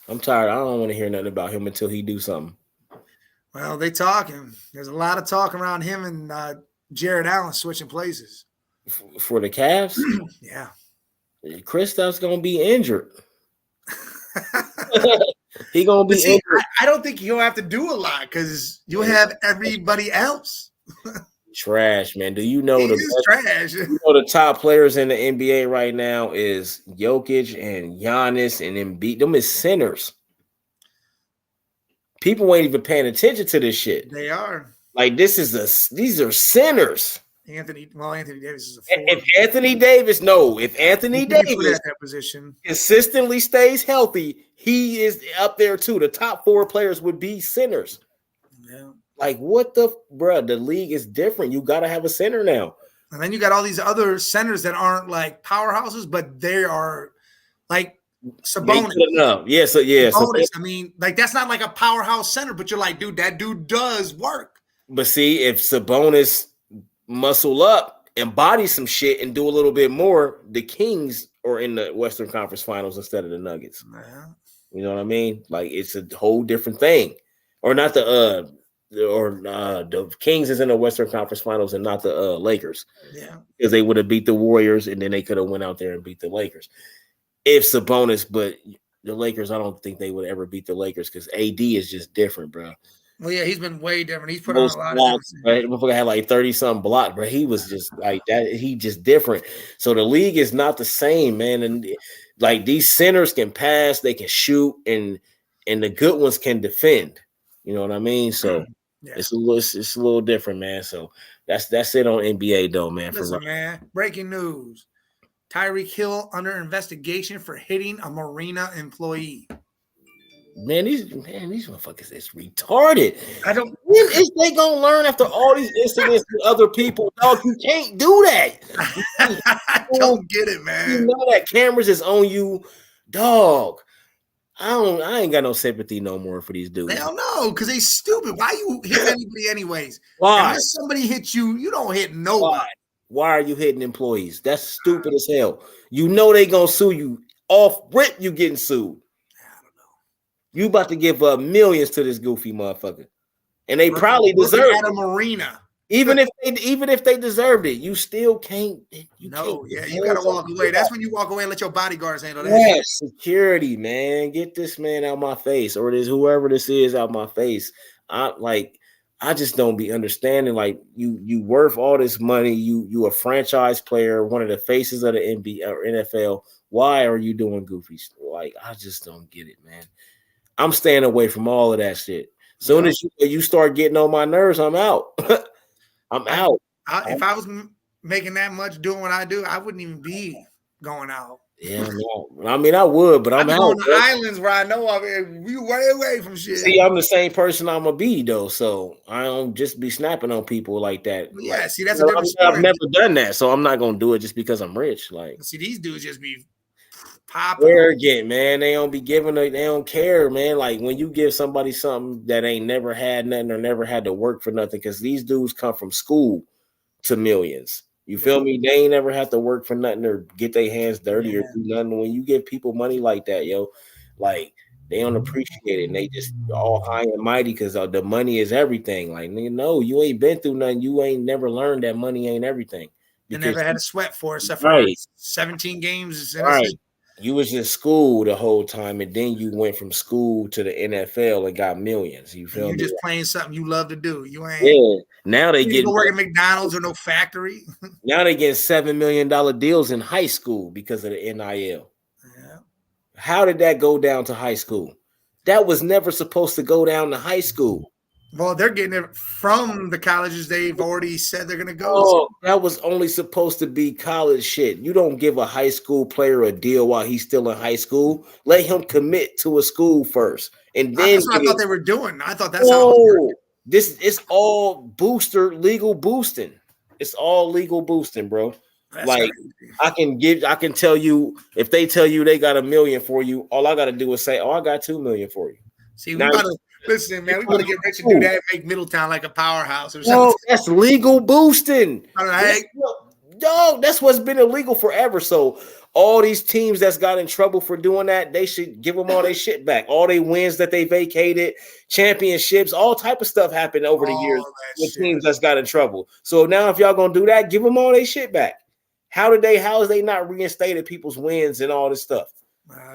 [SPEAKER 3] I'm
[SPEAKER 2] tired. I don't want to hear nothing about him until he do something.
[SPEAKER 3] Well, they talking. There's a lot of talk around him and Jared Allen switching places.
[SPEAKER 2] For the Cavs?
[SPEAKER 3] Yeah.
[SPEAKER 2] Kristaps gonna be injured. He gonna be injured.
[SPEAKER 3] I don't think he'll have to do a lot because you have everybody else.
[SPEAKER 2] Trash, man. Do you know
[SPEAKER 3] trash?
[SPEAKER 2] You know the top players in the NBA right now is Jokic and Giannis and Embiid. Them is centers. People ain't even paying attention to this shit.
[SPEAKER 3] They are.
[SPEAKER 2] Like, these are centers.
[SPEAKER 3] Anthony Davis is a 4.
[SPEAKER 2] If Anthony Davis
[SPEAKER 3] at that position
[SPEAKER 2] consistently stays healthy, he is up there too. The top 4 players would be centers.
[SPEAKER 3] Yeah.
[SPEAKER 2] Like, what the league is different. You got to have a center now.
[SPEAKER 3] And then you got all these other centers that aren't like powerhouses, but they are like Sabonis.
[SPEAKER 2] Yeah,
[SPEAKER 3] Sabonis. I mean, like, that's not like a powerhouse center, but you're like, dude, that dude does work.
[SPEAKER 2] But see, if Sabonis muscle up, embody some shit, and do a little bit more, the Kings are in the Western Conference Finals instead of the Nuggets.
[SPEAKER 3] Yeah.
[SPEAKER 2] You know what I mean? Like, it's a whole different thing. Or not the Kings is in the Western Conference Finals and not the Lakers.
[SPEAKER 3] Yeah.
[SPEAKER 2] Because they would have beat the Warriors and then they could have went out there and beat the Lakers. If Sabonis, but the Lakers, I don't think they would ever beat the Lakers because AD is just different, bro.
[SPEAKER 3] Well, yeah, he's been way different. He's put on a lot
[SPEAKER 2] blocks, of right? Motherfucker had like 30-something block, but he was just like that. He just different. So the league is not the same, man. And like, these centers can pass, they can shoot, and the good ones can defend. You know what I mean? So yeah. it's a little different, man. So that's it on NBA though, man.
[SPEAKER 3] Listen, man. Breaking news: Tyreek Hill under investigation for hitting a marina employee.
[SPEAKER 2] Man, these motherfuckers is retarded.
[SPEAKER 3] When
[SPEAKER 2] is they gonna learn after all these incidents with other people? Dog, you can't do that.
[SPEAKER 3] I don't get it, man.
[SPEAKER 2] You know that cameras is on you, dog. I ain't got no sympathy no more for these dudes.
[SPEAKER 3] Hell no, because they stupid. Why you hit anybody anyways?
[SPEAKER 2] Why?
[SPEAKER 3] If somebody hits you, you don't hit nobody.
[SPEAKER 2] Why are you hitting employees? That's stupid as hell. You know they gonna sue you. Off rip, you getting sued. You about to give up millions to this goofy motherfucker, and they probably deserve it.
[SPEAKER 3] At a marina.
[SPEAKER 2] Even if they deserved it, you still can't.
[SPEAKER 3] You gotta walk away. That's when you walk away and let your bodyguards handle that.
[SPEAKER 2] Yeah, security, man. Get this man out my face, or whoever this is out my face. I just don't be understanding. Like, you worth all this money. You a franchise player, one of the faces of the NBA or NFL. Why are you doing goofy? Like, I just don't get it, man. I'm staying away from all of that shit. Soon as you start getting on my nerves, I'm out. I'm out.
[SPEAKER 3] If I was making that much doing what I do, I wouldn't even be going out.
[SPEAKER 2] Yeah, no. I mean, I would, but I'm
[SPEAKER 3] I'm
[SPEAKER 2] out.
[SPEAKER 3] going to
[SPEAKER 2] Bro.
[SPEAKER 3] islands where I know of it. We way away from shit.
[SPEAKER 2] See, I'm the same person I'm gonna be though, so I don't just be snapping on people like that.
[SPEAKER 3] Yeah,
[SPEAKER 2] Like,
[SPEAKER 3] see, that's a different
[SPEAKER 2] I've
[SPEAKER 3] story.
[SPEAKER 2] never done that, so I'm not gonna do it just because I'm rich. Like,
[SPEAKER 3] See, these dudes just be popping.
[SPEAKER 2] arrogant, man. They don't be giving they don't care, man. Like when you give somebody something that ain't never had nothing or never had to work for nothing, because these dudes come from school to millions. You feel me? They ain't never have to work for nothing or get their hands dirty or do nothing. When you give people money like that, yo, like they don't appreciate it and they just all high and mighty because the money is everything. Like, no, you ain't been through nothing. You ain't never learned that money ain't everything.
[SPEAKER 3] They
[SPEAKER 2] Because
[SPEAKER 3] never had a sweat for it, except for
[SPEAKER 2] right,
[SPEAKER 3] 17 games.
[SPEAKER 2] right. You was in school the whole time, and then you went from school to the NFL and got millions. You feel
[SPEAKER 3] You
[SPEAKER 2] me?
[SPEAKER 3] just playing something you love to do. You ain't.
[SPEAKER 2] Yeah. Now they
[SPEAKER 3] You
[SPEAKER 2] get
[SPEAKER 3] go work at McDonald's or no factory.
[SPEAKER 2] now they get $7 million deals in high school because of the NIL.
[SPEAKER 3] Yeah.
[SPEAKER 2] How did that go down to high school? That was never supposed to go down to high school.
[SPEAKER 3] Well, they're getting it from the colleges they've already said they're going to go
[SPEAKER 2] Oh, that was only supposed to be college shit. You don't give a high school player a deal while he's still in high school. Let him commit to a school first, and then
[SPEAKER 3] that's what I thought they were doing. I thought that's how.
[SPEAKER 2] This is all legal boosting. It's all legal boosting, bro.
[SPEAKER 3] That's
[SPEAKER 2] like
[SPEAKER 3] crazy.
[SPEAKER 2] I can tell you if they tell you they got $1 million for you, all I got to do is say, "Oh, I got $2 million for you."
[SPEAKER 3] See, we about to listen, man. We about to get rich and do that, make Middletown like a powerhouse or something.
[SPEAKER 2] No, that's legal boosting.
[SPEAKER 3] All right.
[SPEAKER 2] Dog, that's what's been illegal forever. So all these teams that's got in trouble for doing that, they should give them all their shit back. All they wins that they vacated, championships, all type of stuff happened over the years with teams that's got in trouble. So now if y'all gonna do that, give them all their shit back. How is they not reinstated people's wins and all this stuff?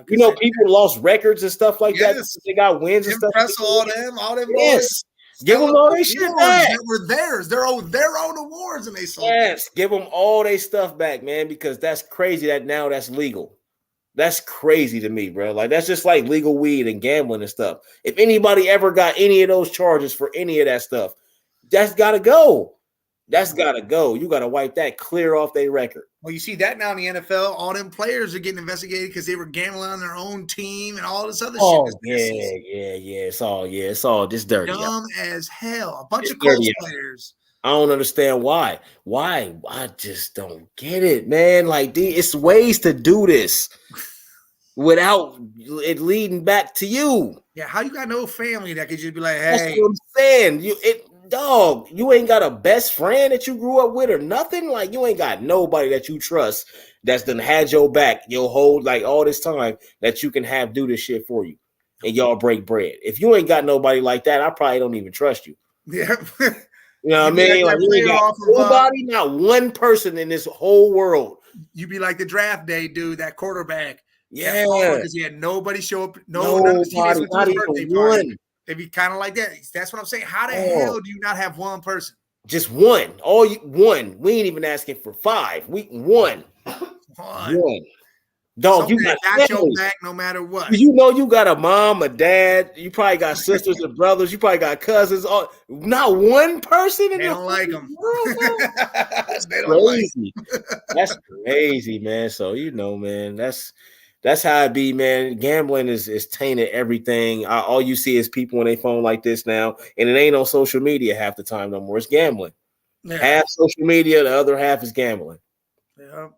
[SPEAKER 2] You know, people lost records and stuff like that. They got wins and stuff.
[SPEAKER 3] All them
[SPEAKER 2] yes. Give them all their shit back.
[SPEAKER 3] That were theirs. Their own awards, and they sold.
[SPEAKER 2] Yes, give them all their stuff back, man, because that's crazy that now that's legal. That's crazy to me, bro. Like that's just like legal weed and gambling and stuff. If anybody ever got any of those charges for any of that stuff, that's got to go. That's got to go. You got to wipe that clear off their record.
[SPEAKER 3] Well, you see that now in the NFL. All them players are getting investigated because they were gambling on their own team and all this other shit.
[SPEAKER 2] Yeah. It's all just dirty.
[SPEAKER 3] Dumb as hell. A bunch of Colts players.
[SPEAKER 2] I don't understand why. Why? I just don't get it, man. Like, it's ways to do this without it leading back to you.
[SPEAKER 3] Yeah, how you got no family that could just be like, hey.
[SPEAKER 2] That's what I'm saying. Dog, you ain't got a best friend that you grew up with or nothing. Like, you ain't got nobody that you trust that's done had your back your whole, like, all this time that you can have do this shit for you and y'all break bread. If you ain't got nobody like that, I probably don't even trust you.
[SPEAKER 3] Yeah.
[SPEAKER 2] You know what I mean? Like, you ain't got nobody, not one person in this whole world.
[SPEAKER 3] You be like the draft day dude, that quarterback.
[SPEAKER 2] Yeah.
[SPEAKER 3] Because he had nobody show up.
[SPEAKER 2] Nobody, not even one.
[SPEAKER 3] They be kind of like that. That's what I'm saying. How the hell do you not have one person?
[SPEAKER 2] Just one. One. We ain't even asking for 5. One. Dog, you got
[SPEAKER 3] your back no matter what.
[SPEAKER 2] You know you got a mom, a dad. You probably got sisters and brothers. You probably got cousins. Not one person in
[SPEAKER 3] they don't like them.
[SPEAKER 2] They don't crazy. That's crazy, man. So man, that's how it be, man. Gambling is tainted everything. All you see is people on their phone like this now, and it ain't on social media half the time no more. It's gambling. Yeah. Half social media, the other half is gambling.
[SPEAKER 3] Yeah.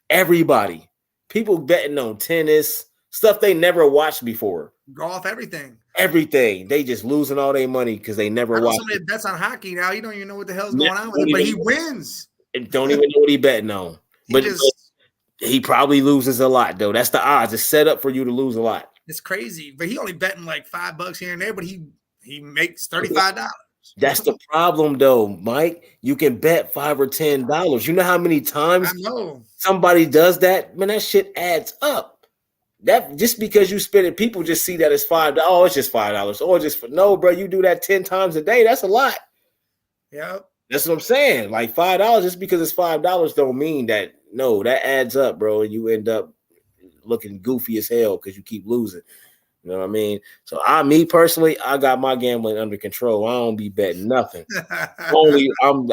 [SPEAKER 2] Everybody. People betting on tennis, stuff they never watched before.
[SPEAKER 3] Golf, everything.
[SPEAKER 2] Everything. They just losing all their money because they never watched.
[SPEAKER 3] Somebody bets on hockey now. You don't even know what the hell's going on with it, but he wins.
[SPEAKER 2] And don't even know what he betting on. But he probably loses a lot, though. That's the odds. It's set up for you to lose a lot.
[SPEAKER 3] It's crazy. But he only betting like $5 here and there, but he makes $35.
[SPEAKER 2] That's the problem, though, Mike. You can bet $5 or $10. You know how many times somebody does that? Man, that shit adds up. That just because you spend it, people just see that as $5. Oh, it's just $5. Or just no, bro. You do that 10 times a day. That's a lot.
[SPEAKER 3] Yep.
[SPEAKER 2] That's what I'm saying. Like $5, just because it's $5 don't mean that. No, that adds up, bro. And you end up looking goofy as hell because you keep losing. You know what I mean? So me personally, I got my gambling under control. I don't be betting nothing. I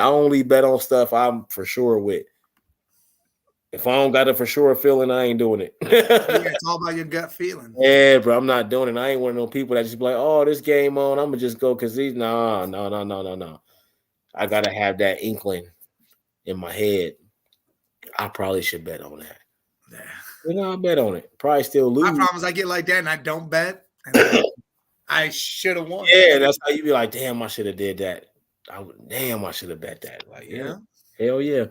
[SPEAKER 2] only bet on stuff I'm for sure with. If I don't got a for sure feeling, I ain't doing it.
[SPEAKER 3] Yeah, it's all about your gut feeling.
[SPEAKER 2] Yeah, bro, I'm not doing it. I ain't one of those people that just be like, oh, this game on, I'm gonna just go because these no. I gotta have that inkling in my head. I probably should bet on that.
[SPEAKER 3] Yeah.
[SPEAKER 2] I bet on it. Probably still lose.
[SPEAKER 3] My problem is I get like that and I don't bet. And I should have won.
[SPEAKER 2] Yeah, that's how you be like, damn, I should have did that. I should have bet that. Like, yeah, hell yeah.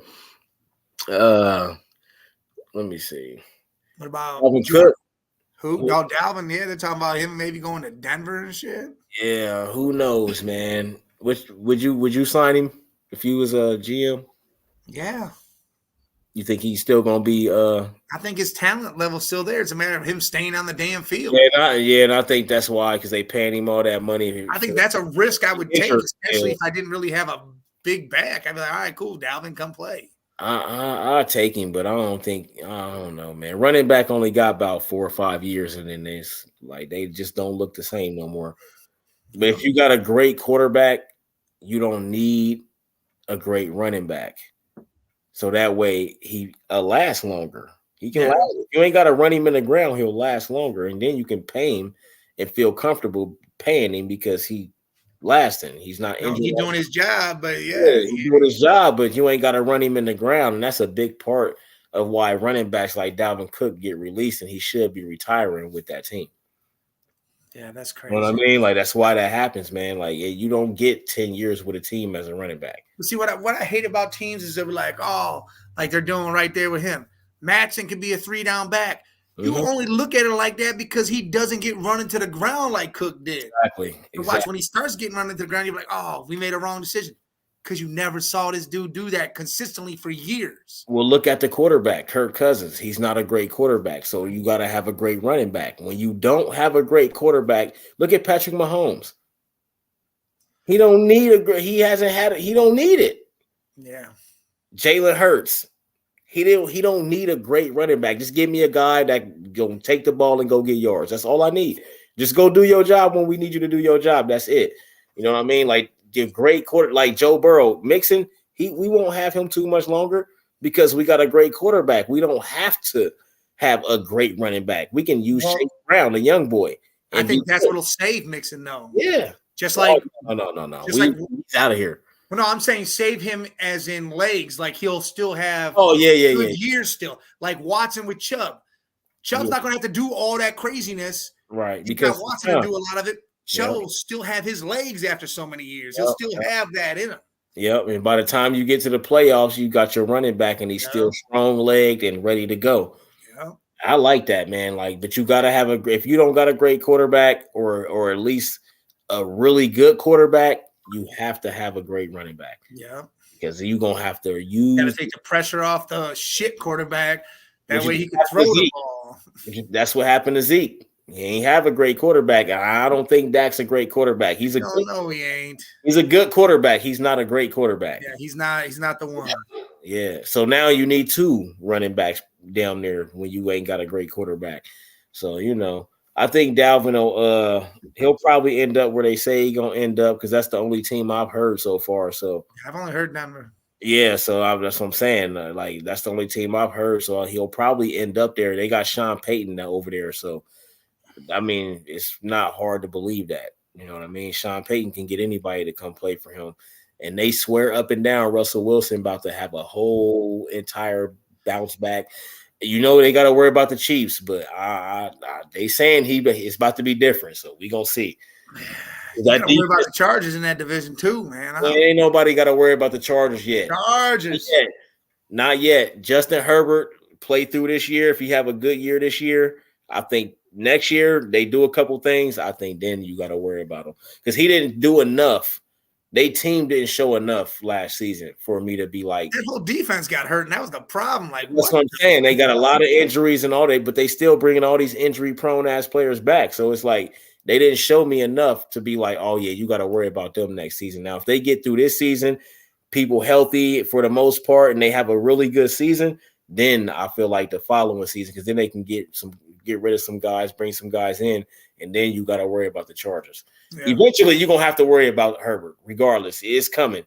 [SPEAKER 2] Let me see.
[SPEAKER 3] What about
[SPEAKER 2] Dalvin Cook?
[SPEAKER 3] Who? Oh, Dalvin. Yeah, they're talking about him maybe going to Denver and shit.
[SPEAKER 2] Yeah, who knows, man? Which would you sign him if you was a GM?
[SPEAKER 3] Yeah.
[SPEAKER 2] You think he's still gonna be?
[SPEAKER 3] I think his talent level's still there. It's a matter of him staying on the damn field.
[SPEAKER 2] And I think that's why, because they paying him all that money.
[SPEAKER 3] I think that's a risk I would take, especially if I didn't really have a big back. I'd be like, all right, cool, Dalvin, come play.
[SPEAKER 2] I take him, but I don't know, man. Running back only got about 4 or 5 years, and then it's like they just don't look the same no more. But if you got a great quarterback, you don't need a great running back. So that way he lasts longer. He can last. If you ain't got to run him in the ground, he'll last longer, and then you can pay him and feel comfortable paying him because he lasting. He's not injured.
[SPEAKER 3] He's doing his job, but
[SPEAKER 2] he's doing his job, but you ain't got to run him in the ground, and that's a big part of why running backs like Dalvin Cook get released, and he should be retiring with that team.
[SPEAKER 3] Yeah, that's crazy.
[SPEAKER 2] You know what I mean? Like, that's why that happens, man. Like, you don't get 10 years with a team as a running back.
[SPEAKER 3] See, what I hate about teams is they're like, oh, like they're doing right there with him. Matson could be a 3-down back. You only look at it like that because he doesn't get run into the ground like Cook did.
[SPEAKER 2] Exactly.
[SPEAKER 3] Watch, when he starts getting run into the ground, you're like, oh, we made a wrong decision. Because you never saw this dude do that consistently for years.
[SPEAKER 2] Well, look at the quarterback, Kirk Cousins. He's not a great quarterback, so you got to have a great running back. When you don't have a great quarterback, look at Patrick Mahomes. He don't need he hasn't had it. He don't need it.
[SPEAKER 3] Yeah.
[SPEAKER 2] Jalen Hurts. He don't need a great running back. Just give me a guy that go take the ball and go get yards. That's all I need. Just go do your job when we need you to do your job. That's it. You know what I mean? Like, give great quarter like Joe Burrow. Mixon, we won't have him too much longer because we got a great quarterback. We don't have to have a great running back. We can use Chase Brown, the young boy.
[SPEAKER 3] I think that's what'll save Mixon, though.
[SPEAKER 2] Yeah.
[SPEAKER 3] Just like
[SPEAKER 2] no.
[SPEAKER 3] He's
[SPEAKER 2] out of here.
[SPEAKER 3] Well, no, I'm saying save him as in legs. Like he'll still have years still. Like Watson with Chubb. Chubb's not going to have to do all that craziness.
[SPEAKER 2] Right.
[SPEAKER 3] Because Watson to do a lot of it. Chubb will still have his legs after so many years. He'll still have that in him.
[SPEAKER 2] Yep. And by the time you get to the playoffs, you got your running back and he's still strong-legged and ready to go.
[SPEAKER 3] Yeah.
[SPEAKER 2] I like that, man. Like, but you got to have if you don't got a great quarterback or at least a really good quarterback, you have to have a great running back.
[SPEAKER 3] Yeah.
[SPEAKER 2] Because you're going to have to use.
[SPEAKER 3] Got to take the pressure off the shit quarterback. That way he can throw the ball.
[SPEAKER 2] That's what happened to Zeke. He ain't have a great quarterback. I don't think Dak's a great quarterback. He
[SPEAKER 3] ain't.
[SPEAKER 2] He's a good quarterback. He's not a great quarterback.
[SPEAKER 3] Yeah, he's not the one.
[SPEAKER 2] Yeah. So now you need 2 running backs down there when you ain't got a great quarterback. So, I think Dalvin he'll probably end up where they say he's gonna end up because that's the only team I've heard so far. So
[SPEAKER 3] I've only heard Denver.
[SPEAKER 2] Yeah, so that's what I'm saying. Like, that's the only team I've heard. So he'll probably end up there. They got Sean Payton now over there. So, I mean, it's not hard to believe that. You know what I mean? Sean Payton can get anybody to come play for him. And they swear up and down Russell Wilson about to have a whole entire bounce back. They got to worry about the Chiefs, but they saying it's about to be different. So we going to see.
[SPEAKER 3] You got to worry about the Chargers in that division too, man.
[SPEAKER 2] Ain't nobody got to worry about the Chargers yet. Not yet. Justin Herbert play through this year. If he have a good year this year, I think next year they do a couple things. I think then you got to worry about him because he didn't do enough. They team didn't show enough last season for me to be like.
[SPEAKER 3] That whole defense got hurt, and that was the problem. Like,
[SPEAKER 2] that's what I'm saying. They got a lot of injuries and all that, but they still bringing all these injury-prone ass players back. So it's like they didn't show me enough to be like, oh yeah, you got to worry about them next season. Now, if they get through this season, people healthy for the most part, and they have a really good season, then I feel like the following season, because then they can get rid of some guys, bring some guys in, and then you got to worry about the Chargers. Yeah. Eventually, you're going to have to worry about Herbert, regardless. It's coming.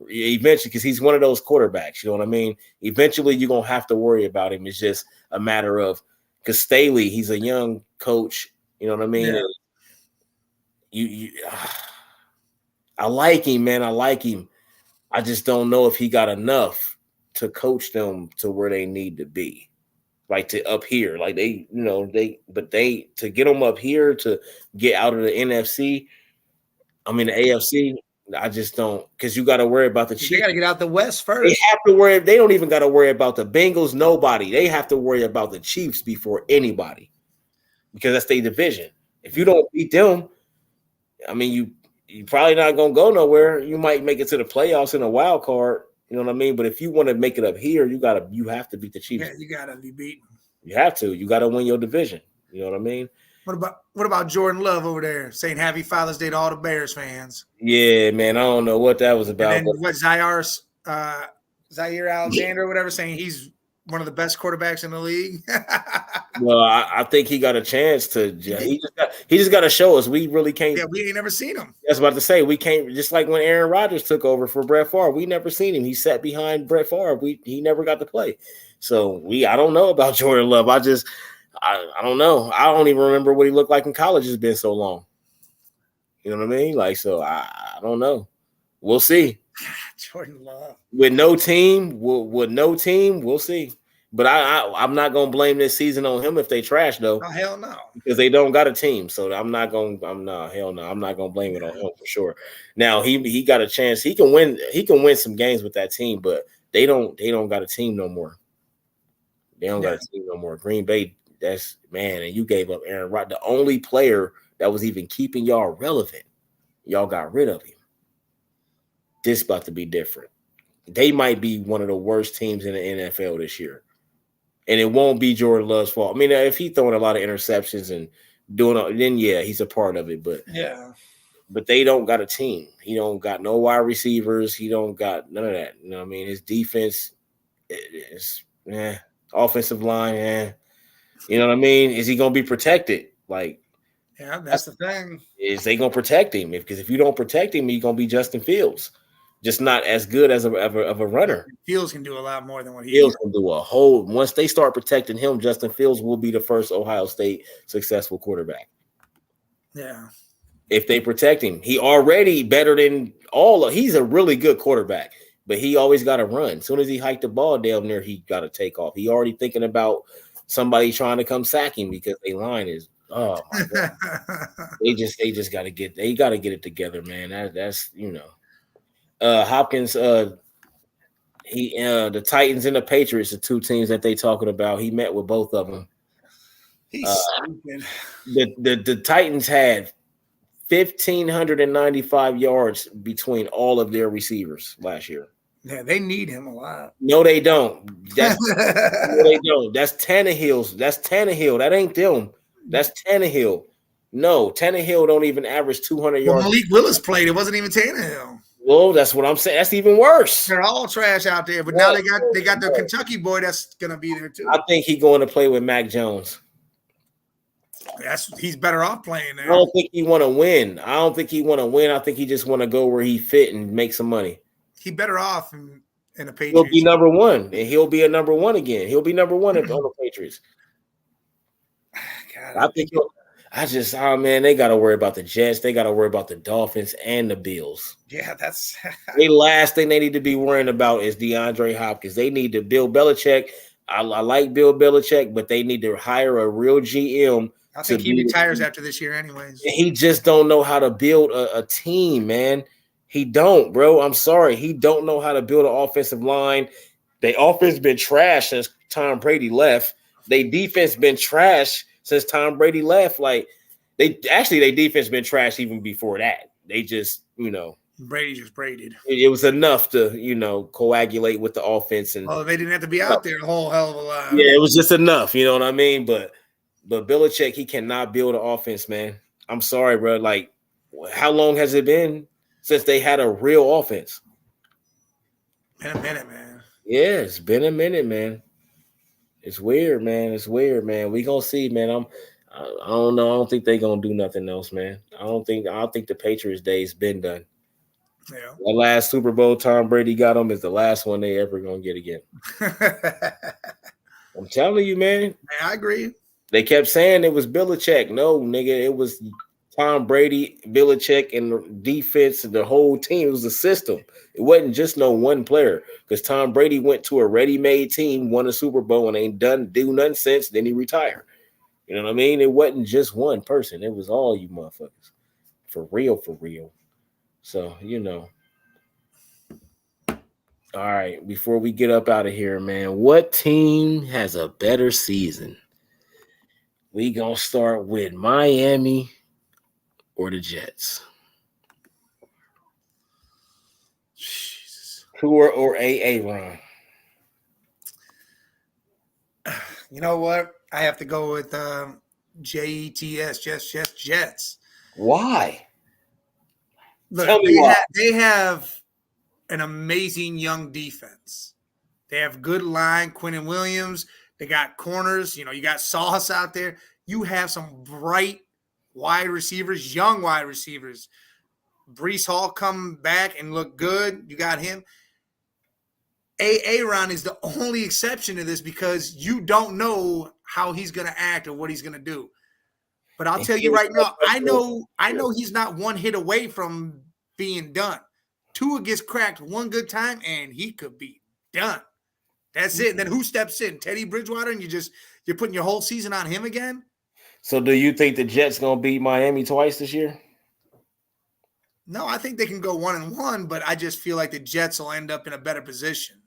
[SPEAKER 2] eventually, because he's one of those quarterbacks. You know what I mean? Eventually, you're gonna have to worry about him. It's just a matter of because Staley, he's a young coach. You know what I mean?
[SPEAKER 3] Yeah.
[SPEAKER 2] You I like him, man. I like him. I just don't know if he got enough to coach them to where they need to be. Like to up here, like they to get them up here to get out of the NFC. I mean the AFC. I just don't because you got to worry about the Chiefs.
[SPEAKER 3] They got to get out the West
[SPEAKER 2] They
[SPEAKER 3] first.
[SPEAKER 2] have to worry. They don't even got to worry about the Bengals. Nobody. They have to worry about the Chiefs before anybody because that's their division. If you don't beat them, I mean you probably not gonna go nowhere. You might make it to the playoffs in a wild card. You know what I mean? But if you want to make it up here, you have to beat the Chiefs.
[SPEAKER 3] Yeah, you gotta be beaten.
[SPEAKER 2] You have to. You got to win your division. You know what I mean?
[SPEAKER 3] What about Jordan Love over there saying Happy Father's Day to all the Bears fans?
[SPEAKER 2] Yeah, man. I don't know what that was about.
[SPEAKER 3] And then what Zaire Alexander or whatever saying he's one of the best quarterbacks in the league.
[SPEAKER 2] Well, I think he got a chance to. He just got to show us. We really can't.
[SPEAKER 3] Yeah, we ain't never seen him.
[SPEAKER 2] I was about to say we can't. Just like when Aaron Rodgers took over for Brett Favre, we never seen him. He sat behind Brett Favre. He never got to play. So I don't know about Jordan Love. I don't know. I don't even remember what he looked like in college. It's been so long. You know what I mean? Like, so I don't know. We'll see.
[SPEAKER 3] Jordan Love
[SPEAKER 2] With no team, we'll see. But I'm not gonna blame this season on him if they trash though.
[SPEAKER 3] Oh, hell no.
[SPEAKER 2] Because they don't got a team. So I'm not gonna blame it on him for sure. Now he got a chance. He can win some games with that team, but they don't got a team no more. They don't got a team no more. Green Bay, that's man, and you gave up Aaron Rodgers, the only player that was even keeping y'all relevant. Y'all got rid of him. This about to be different. They might be one of the worst teams in the NFL this year. And it won't be Jordan Love's fault. I mean, if he's throwing a lot of interceptions and then yeah, he's a part of it. But
[SPEAKER 3] yeah,
[SPEAKER 2] but they don't got a team. He don't got no wide receivers. He don't got none of that. You know what I mean? His defense is offensive line, You know what I mean? Is he gonna be protected? Like,
[SPEAKER 3] yeah, that's the thing.
[SPEAKER 2] Is they gonna protect him? Because if you don't protect him, he's gonna be Justin Fields. Just not as good as a runner.
[SPEAKER 3] Fields can do a lot more than what
[SPEAKER 2] Fields can do a whole. Once they start protecting him, Justin Fields will be the first Ohio State successful quarterback.
[SPEAKER 3] Yeah.
[SPEAKER 2] If they protect him, he already better than he's a really good quarterback, but he always got to run. As soon as he hiked the ball down there, he got to take off. He already thinking about somebody trying to come sack him because their line is oh my God. they just got to get it together, man. That's Hopkins, the Titans and the Patriots, the two teams that they talking about. He met with both of them.
[SPEAKER 3] He's stupid.
[SPEAKER 2] The Titans had 1,595 yards between all of their receivers last year.
[SPEAKER 3] Yeah, they need him a lot.
[SPEAKER 2] No, they don't. No, they don't. That's Tannehill's. That's Tannehill. That ain't them. That's Tannehill. No, Tannehill don't even average 200 yards.
[SPEAKER 3] Malik Willis played. It wasn't even Tannehill.
[SPEAKER 2] Well, that's what I'm saying. That's even worse.
[SPEAKER 3] They're all trash out there, but now they got their Kentucky boy that's gonna be there too.
[SPEAKER 2] I think he's going to play with Mac Jones.
[SPEAKER 3] He's better off playing there.
[SPEAKER 2] I don't think he want to win. I think he just want to go where he fit and make some money.
[SPEAKER 3] He better off in the Patriots.
[SPEAKER 2] He'll be number one, and he'll be a number one again. He'll be number one on the Patriots.
[SPEAKER 3] God,
[SPEAKER 2] they got to worry about the Jets. They got to worry about the Dolphins and the Bills.
[SPEAKER 3] Yeah, that's
[SPEAKER 2] the last thing they need to be worrying about is DeAndre Hopkins. They need to Bill Belichick. I like Bill Belichick, but they need to hire a real GM.
[SPEAKER 3] I think he retires after this year anyways.
[SPEAKER 2] He just don't know how to build a team, man. He don't, bro. I'm sorry. He don't know how to build an offensive line. Their offense been trash since Tom Brady left. Their defense been trash since Tom Brady left. Like, their defense been trash even before that. They just,
[SPEAKER 3] Brady just braided.
[SPEAKER 2] It was enough to, coagulate with the offense. And
[SPEAKER 3] they didn't have to be out there a whole hell of a lot.
[SPEAKER 2] Yeah, it was just enough. You know what I mean? But Belichick, he cannot build an offense, man. I'm sorry, bro. Like, how long has it been since they had a real offense?
[SPEAKER 3] Been a minute, man.
[SPEAKER 2] Yeah, it's been a minute, man. It's weird, man. We gonna see, man. I don't know. I don't think they're gonna do nothing else, man. I don't think the Patriots day's been done.
[SPEAKER 3] Yeah.
[SPEAKER 2] The last Super Bowl Tom Brady got them is the last one they ever gonna get again. I'm telling you, man.
[SPEAKER 3] I agree.
[SPEAKER 2] They kept saying it was Belichick. No, nigga, it was Tom Brady, Belichick, and the defense and the whole team. It was a system. It wasn't just no one player. Because Tom Brady went to a ready-made team, won a Super Bowl, and ain't do nothing since. Then he retired. You know what I mean? It wasn't just one person. It was all you motherfuckers. For real, for real. So, you know. All right, before we get up out of here, man, what team has a better season? We gonna start with Miami or the Jets?
[SPEAKER 3] Jesus.
[SPEAKER 2] Tour or Ron?
[SPEAKER 3] You know what? I have to go with Jets, Jets.
[SPEAKER 2] Why?
[SPEAKER 3] Look,
[SPEAKER 2] Tell me why.
[SPEAKER 3] They have an amazing young defense. They have good line, Quinnen Williams. They got corners. You know, you got Sauce out there. You have some bright wide receivers, young wide receivers. Brees Hall come back and look good. You got him. Aaron is the only exception to this because you don't know how he's going to act or what he's going to do. But I'll tell you right now, I know he's not one hit away from being done. Tua gets cracked one good time and he could be done. That's it. And then who steps in? Teddy Bridgewater, and you're putting your whole season on him again?
[SPEAKER 2] So do you think the Jets gonna beat Miami twice this year?
[SPEAKER 3] No, I think they can go 1-1, but I just feel like the Jets will end up in a better position.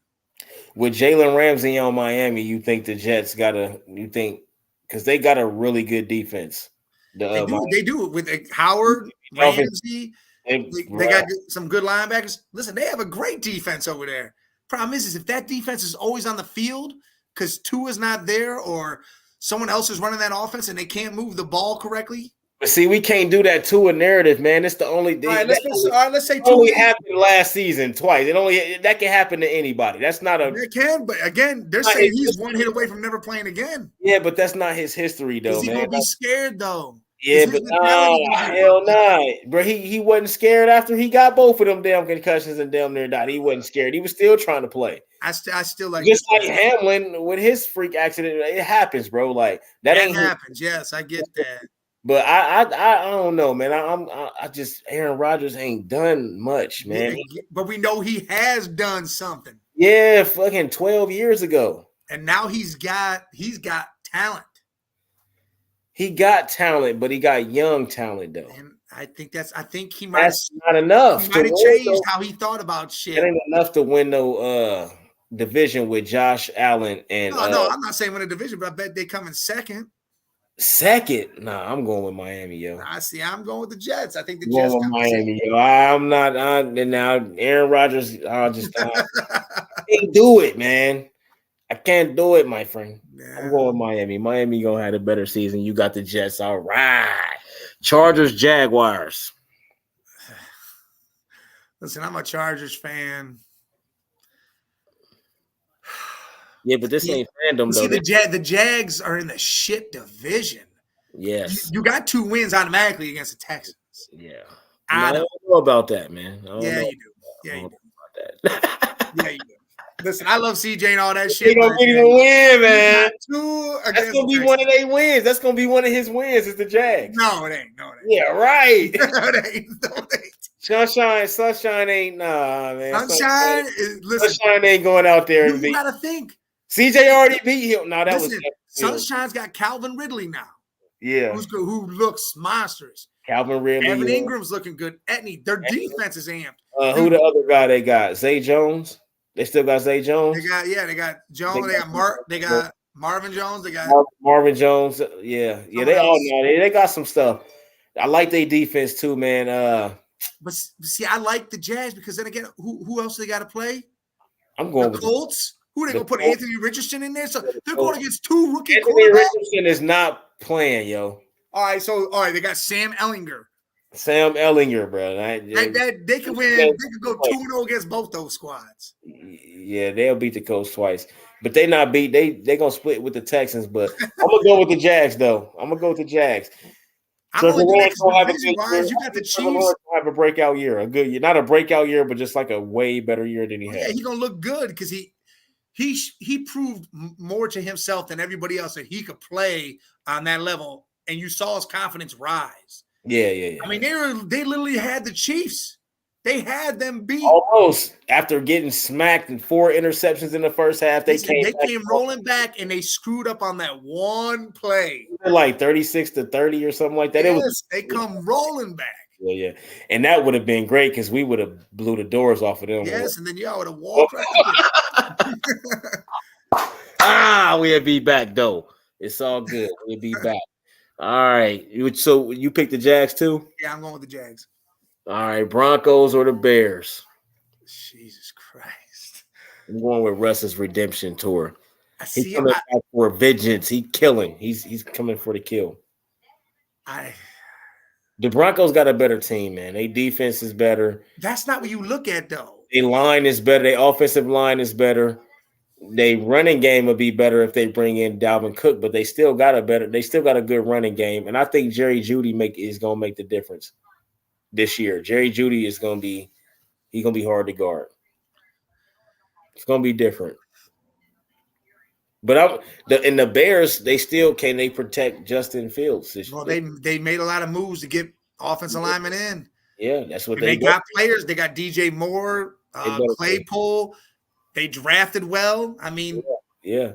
[SPEAKER 2] With Jalen Ramsey on Miami, you think the Jets because they got a really good defense.
[SPEAKER 3] They do with Howard, Ramsey. They got some good linebackers. Listen, they have a great defense over there. Problem is if that defense is always on the field because Tua's not there or someone else is running that offense and they can't move the ball correctly.
[SPEAKER 2] But see, we can't do that Tua narrative, man. It's the only.
[SPEAKER 3] All right, let's say
[SPEAKER 2] Tua only happened last season twice. That can happen to anybody. That's not a.
[SPEAKER 3] It can, but again, they're saying he's one hit away from never playing again.
[SPEAKER 2] Yeah, but that's not his history, though.
[SPEAKER 3] Is he gonna be scared though?
[SPEAKER 2] Yeah, but hell no, bro. He wasn't scared after he got both of them damn concussions and damn near died. He wasn't scared. He was still trying to play.
[SPEAKER 3] I still like
[SPEAKER 2] just like Hamlin with his freak accident. It happens, bro. Like that ain't
[SPEAKER 3] happens. Yes, I get that.
[SPEAKER 2] But I don't know, man. I just Aaron Rodgers ain't done much, man.
[SPEAKER 3] Yeah, but we know he has done something.
[SPEAKER 2] Yeah, fucking 12 years ago.
[SPEAKER 3] And now he's got talent.
[SPEAKER 2] He got talent, but he got young talent though.
[SPEAKER 3] And I think he might.
[SPEAKER 2] That's not enough.
[SPEAKER 3] He might have changed how he thought about shit.
[SPEAKER 2] That ain't enough to win no division with Josh Allen and.
[SPEAKER 3] No, I'm not saying win a division, but I bet they come in second.
[SPEAKER 2] Second? Nah, I'm going with Miami, yo.
[SPEAKER 3] I'm going with the Jets. I think the
[SPEAKER 2] Jets. Going with Miami, yo. I'm not. Now Aaron Rodgers. I can't do it, man. I can't do it, my friend. Yeah. I'm going with Miami. Miami gonna have a better season. You got the Jets. All right. Chargers, Jaguars.
[SPEAKER 3] Listen, I'm a Chargers fan.
[SPEAKER 2] Yeah, but this ain't fandom, though.
[SPEAKER 3] See, the Jags are in the shit division.
[SPEAKER 2] Yes.
[SPEAKER 3] You got 2 wins automatically against the Texans.
[SPEAKER 2] Yeah. I don't know about that, man.
[SPEAKER 3] Yeah, you do. Yeah, you do. Yeah, you do. Listen, I love CJ and all that shit.
[SPEAKER 2] They gonna even win, man.
[SPEAKER 3] That's
[SPEAKER 2] gonna be one of their wins. That's gonna be one of his wins. It's the Jags.
[SPEAKER 3] No, it ain't.
[SPEAKER 2] Yeah, right.
[SPEAKER 3] it ain't.
[SPEAKER 2] Sunshine ain't man.
[SPEAKER 3] Sunshine
[SPEAKER 2] ain't going out there.
[SPEAKER 3] You gotta think.
[SPEAKER 2] CJ already beat him. No, that was
[SPEAKER 3] Sunshine's got Calvin Ridley now.
[SPEAKER 2] Yeah,
[SPEAKER 3] who looks monstrous.
[SPEAKER 2] Calvin Ridley.
[SPEAKER 3] Evan Ingram's looking good. Their defense is amped.
[SPEAKER 2] Who the other guy they got? Zay Jones. They still got Zay Jones.
[SPEAKER 3] They got Jones. They got Marvin Jones. They got
[SPEAKER 2] Marvin Jones. Yeah. They all know they got some stuff. I like their defense too, man.
[SPEAKER 3] But see, I like the Jags because then again, who else they got to play?
[SPEAKER 2] I'm going
[SPEAKER 3] the
[SPEAKER 2] with
[SPEAKER 3] Colts. Who are they gonna put Anthony Richardson in there? So they're going against 2 rookie quarterbacks.
[SPEAKER 2] Anthony Richardson is not playing, yo.
[SPEAKER 3] All right, they got Sam Ellinger.
[SPEAKER 2] Sam Ellinger, bro.
[SPEAKER 3] They can win. They can go 2-0 against both those squads.
[SPEAKER 2] Yeah, they'll beat the Colts twice, but they not beat. They gonna split with the Texans. But I'm gonna go with the Jags, though. I'm gonna go with the Jags.
[SPEAKER 3] I'm
[SPEAKER 2] Trevor
[SPEAKER 3] only doing that
[SPEAKER 2] Lawrence will have a
[SPEAKER 3] because
[SPEAKER 2] good year.
[SPEAKER 3] division-wise, you got the
[SPEAKER 2] Trevor
[SPEAKER 3] Chiefs.
[SPEAKER 2] Lawrence will have a breakout year, a good year, not a breakout year, but just like a way better year than he
[SPEAKER 3] Yeah,
[SPEAKER 2] had.
[SPEAKER 3] he's gonna look good because he proved more to himself than everybody else that he could play on that level, and you saw his confidence rise.
[SPEAKER 2] Yeah.
[SPEAKER 3] I mean, they literally had the Chiefs. They had them beat.
[SPEAKER 2] Almost after getting smacked and 4 interceptions in the first half, they came
[SPEAKER 3] rolling back and they screwed up on that one play.
[SPEAKER 2] like 36-30 or something like that.
[SPEAKER 3] Yes, they come rolling back.
[SPEAKER 2] Yeah. And that would have been great because we would have blew the doors off of them.
[SPEAKER 3] Yes, and then y'all would have walked right
[SPEAKER 2] there. We'll be back though. It's all good. We'll be back. All right. So you picked the Jags too?
[SPEAKER 3] Yeah, I'm going with the Jags.
[SPEAKER 2] All right, Broncos or the Bears?
[SPEAKER 3] Jesus Christ.
[SPEAKER 2] I'm going with Russ's redemption tour. He's
[SPEAKER 3] He's
[SPEAKER 2] coming back for vengeance. He's killing. He's coming for the kill. The Broncos got a better team, man. Their defense is better.
[SPEAKER 3] That's not what you look at, though.
[SPEAKER 2] Their line is better. Their offensive line is better. Their running game would be better if they bring in Dalvin Cook, but they still got a good running game. And I think Jerry Jeudy is gonna make the difference this year. Jerry Jeudy is gonna be hard to guard. It's gonna be different. But the Bears, can they protect Justin Fields?
[SPEAKER 3] Well, they made a lot of moves to get offensive linemen in.
[SPEAKER 2] Yeah, that's what
[SPEAKER 3] they got players. They got DJ Moore, Claypool. They drafted well. I mean,
[SPEAKER 2] yeah.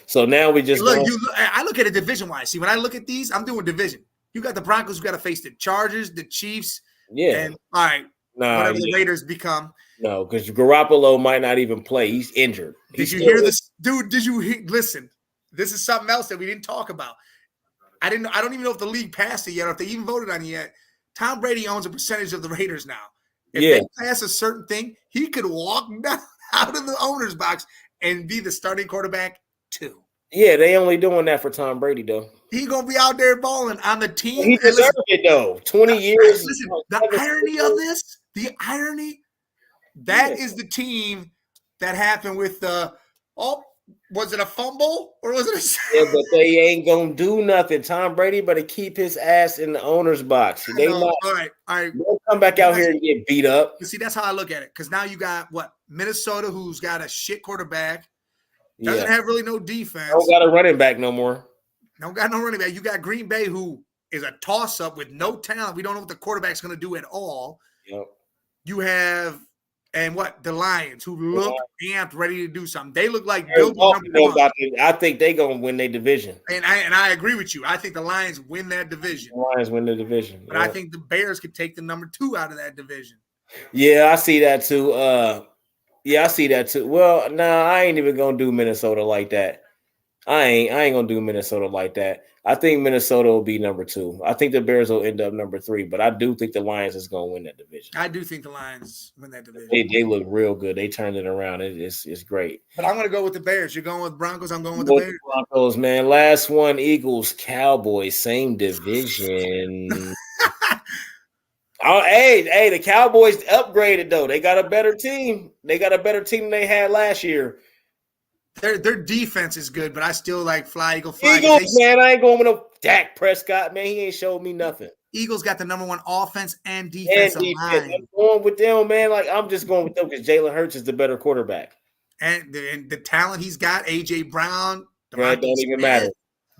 [SPEAKER 2] So now we just
[SPEAKER 3] I look at it division wise. See, when I look at these, I'm doing division. You got the Broncos who got to face the Chargers, the Chiefs.
[SPEAKER 2] Yeah.
[SPEAKER 3] And all right, whatever the Raiders become.
[SPEAKER 2] No, because Garoppolo might not even play. He's injured.
[SPEAKER 3] Did you hear this, dude? Did you listen? This is something else that we didn't talk about. I don't even know if the league passed it yet, or if they even voted on it yet. Tom Brady owns a percentage of the Raiders now. If they pass a certain thing, he could walk down out of the owner's box and be the starting quarterback too.
[SPEAKER 2] Yeah, they only doing that for Tom Brady though.
[SPEAKER 3] He gonna be out there balling on the team.
[SPEAKER 2] He deserves it though. 20 years.
[SPEAKER 3] Listen, the irony of this, that is the team that happened with the was it a fumble or was it a
[SPEAKER 2] Yeah, but they ain't gonna do nothing. Tom Brady better keep his ass in the owner's box. They not
[SPEAKER 3] all right.
[SPEAKER 2] Don't come back out here and get beat up.
[SPEAKER 3] See, that's how I look at it. Because now you got Minnesota, who's got a shit quarterback, doesn't have really no defense.
[SPEAKER 2] Don't got a running back no more.
[SPEAKER 3] Don't got no running back. You got Green Bay, who is a toss-up with no talent. We don't know what the quarterback's gonna do at all.
[SPEAKER 2] Yep.
[SPEAKER 3] You have the Lions, who look amped, ready to do something. They look like built number one.
[SPEAKER 2] I think they're gonna win their division.
[SPEAKER 3] And I agree with you. I think the Lions win that division.
[SPEAKER 2] The Lions win the division.
[SPEAKER 3] But I think the Bears could take the number 2 out of that division.
[SPEAKER 2] Yeah, I see that too. I see that too. Well, I ain't even gonna do Minnesota like that. I ain't gonna do Minnesota like that. I think Minnesota will be number 2. I think the Bears will end up number 3, but I do think the Lions is gonna win that division.
[SPEAKER 3] I do think the Lions win that division.
[SPEAKER 2] They look real good. They turned it around. It's great.
[SPEAKER 3] But I'm gonna go with the Bears. You're going with Broncos. I'm going with the Bears.
[SPEAKER 2] Broncos, man. Last one, Eagles, Cowboys, same division. Hey, the Cowboys upgraded though. They got a better team. They got a better team than they had last year.
[SPEAKER 3] Their defense is good, but I still like fly, Eagle, fly.
[SPEAKER 2] Eagles, man, I ain't going with no Dak Prescott, man. He ain't showed me nothing.
[SPEAKER 3] Eagles got the number 1 offense and defensive line.
[SPEAKER 2] I'm going with them, man. Like I'm just going with them because Jalen Hurts is the better quarterback.
[SPEAKER 3] And the talent he's got, AJ Brown.
[SPEAKER 2] Bro, it don't even matter.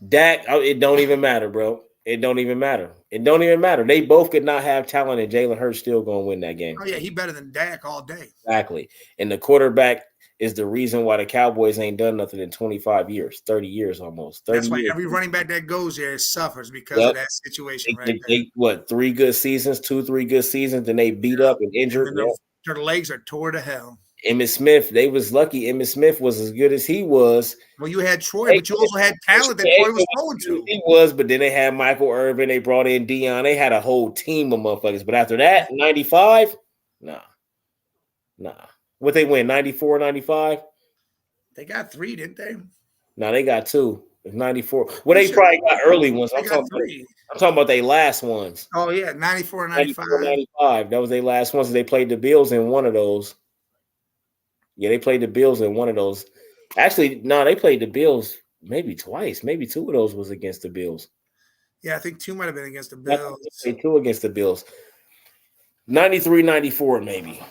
[SPEAKER 2] Dak, it don't even matter, bro. It don't even matter. It don't even matter. They both could not have talent, and Jalen Hurts still going to win that game.
[SPEAKER 3] Oh, yeah, he better than Dak all day.
[SPEAKER 2] Exactly. And the quarterback is the reason why the Cowboys ain't done nothing in 25 years, 30 years almost. 30
[SPEAKER 3] That's why
[SPEAKER 2] years.
[SPEAKER 3] every running back that goes there suffers because of that situation
[SPEAKER 2] They 3 good seasons, 2-3 good seasons, then they beat up and injured.
[SPEAKER 3] And their legs are tore to hell.
[SPEAKER 2] Emmitt Smith, they was lucky. Emmitt Smith was as good as he was.
[SPEAKER 3] Well, you had Troy, but you also had talent that Troy was throwing to.
[SPEAKER 2] He was, but then they had Michael Irvin. They brought in Dion. They had a whole team of motherfuckers. But after that, 95, nah. What they win, 94, 95?
[SPEAKER 3] They got 3, didn't they?
[SPEAKER 2] No, they got 2. It's 94. Well, they probably got early ones. I'm talking about their last ones.
[SPEAKER 3] Oh, yeah, 94 and 95.
[SPEAKER 2] 95. That was their last ones. They played the Bills in one of those. Yeah, they played the Bills in one of those. Actually, no, they played the Bills maybe twice. Maybe 2 of those was against the Bills.
[SPEAKER 3] Yeah, I think 2 might have been against the
[SPEAKER 2] I
[SPEAKER 3] Bills.
[SPEAKER 2] think 2 against the Bills. 93, 94 maybe.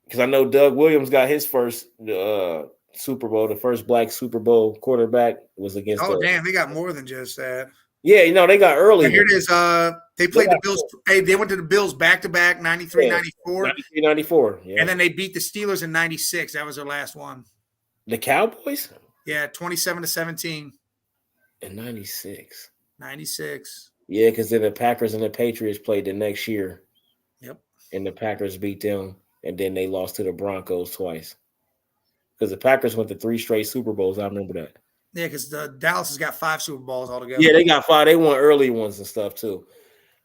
[SPEAKER 2] Because I know Doug Williams got his first Super Bowl. The first black Super Bowl quarterback was against
[SPEAKER 3] Oh, damn, they got more than just that.
[SPEAKER 2] Yeah, they got early.
[SPEAKER 3] Here it is. They played the Bills. Hey, they went to the Bills back-to-back, 93, 94.
[SPEAKER 2] 93, 94. Yeah.
[SPEAKER 3] And then they beat the Steelers in 96. That was their last one.
[SPEAKER 2] The Cowboys?
[SPEAKER 3] Yeah, 27-17.
[SPEAKER 2] In 96.
[SPEAKER 3] 96.
[SPEAKER 2] Yeah, because then the Packers and the Patriots played the next year.
[SPEAKER 3] Yep.
[SPEAKER 2] And the Packers beat them, and then they lost to the Broncos twice. Because the Packers went to 3 straight Super Bowls. I remember that.
[SPEAKER 3] Yeah, because Dallas has got 5 Super Bowls altogether.
[SPEAKER 2] Yeah, they got 5. They won early ones and stuff too.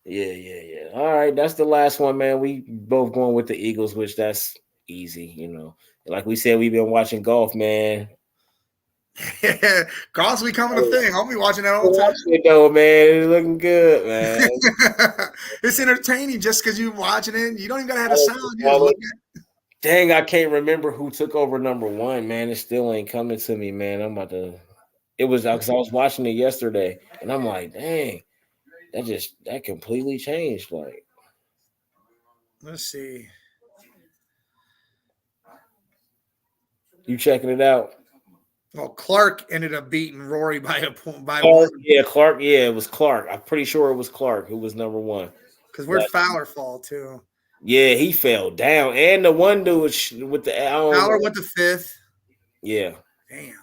[SPEAKER 2] Yeah. All right, that's the last one, man. We both going with the Eagles, which that's easy, Like we said, we've been watching golf, man.
[SPEAKER 3] Yeah, golf's becoming a thing. I'll be watching that all the time.
[SPEAKER 2] Man, it's looking good, man.
[SPEAKER 3] It's entertaining just because you're watching it. You don't even gotta have the sound. You just look at it.
[SPEAKER 2] Dang, I can't remember who took over number 1, man. It still ain't coming to me, man. I'm about to. It was because I was watching it yesterday, and I'm like, dang, that completely changed. Like,
[SPEAKER 3] let's see.
[SPEAKER 2] You checking it out?
[SPEAKER 3] Well, Clark ended up beating Rory by a point.
[SPEAKER 2] Clark, yeah, Clark. Yeah, it was Clark. I'm pretty sure it was Clark who was number 1.
[SPEAKER 3] Because where'd Fowler fall too?
[SPEAKER 2] Yeah, he fell down, and the one dude with the
[SPEAKER 3] Fowler went to 5th.
[SPEAKER 2] Yeah.
[SPEAKER 3] Damn.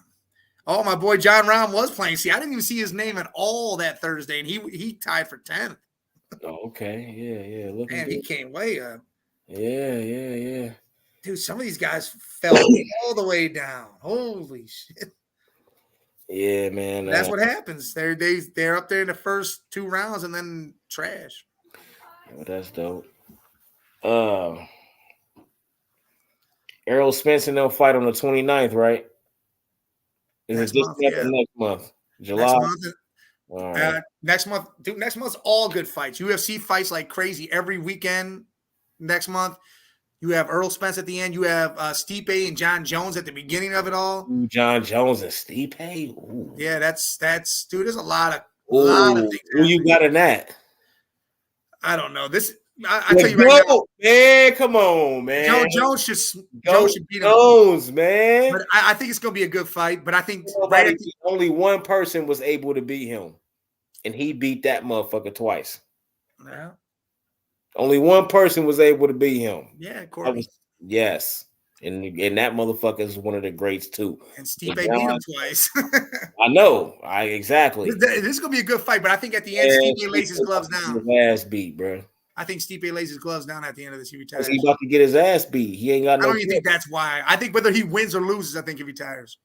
[SPEAKER 3] Oh, my boy John Rahm was playing. See, I didn't even see his name at all that Thursday, and he tied for 10th.
[SPEAKER 2] Oh, okay. Yeah. Look,
[SPEAKER 3] man, he came way up.
[SPEAKER 2] Yeah.
[SPEAKER 3] Dude, some of these guys fell all the way down. Holy shit.
[SPEAKER 2] Yeah, man.
[SPEAKER 3] That's what happens. They're up there in the first 2 rounds and then trash.
[SPEAKER 2] Oh, that's dope. Errol Spence and they'll fight on the 29th, right? Is it this month or next month? July?
[SPEAKER 3] Next month. Right. Next month, dude. Next month's all good fights. UFC fights like crazy every weekend. Next month, you have Errol Spence at the end. You have Stipe and John Jones at the beginning of it all.
[SPEAKER 2] Ooh, John Jones and Stipe. Ooh.
[SPEAKER 3] Yeah, that's dude. There's a lot of things.
[SPEAKER 2] Who you got in that?
[SPEAKER 3] I don't know. I tell you right now,
[SPEAKER 2] man. Come on, man.
[SPEAKER 3] Jones should beat him.
[SPEAKER 2] Jones, man.
[SPEAKER 3] But I think it's gonna be a good fight. But I think
[SPEAKER 2] only one person was able to beat him, and he beat that motherfucker twice.
[SPEAKER 3] Yeah.
[SPEAKER 2] Only one person was able to beat him.
[SPEAKER 3] Yeah, Corey.
[SPEAKER 2] Yes, and that motherfucker is one of the greats too.
[SPEAKER 3] And Stipe beat him twice.
[SPEAKER 2] I know. Exactly.
[SPEAKER 3] This is gonna be a good fight, but I think at the end, Stipe lays his gloves down.
[SPEAKER 2] His ass beat, bro.
[SPEAKER 3] I think Stipe lays his gloves down at the end of this. He retires.
[SPEAKER 2] He about to get his ass beat. He ain't got no.
[SPEAKER 3] I don't even think that's why. I think whether he wins or loses, I think he retires.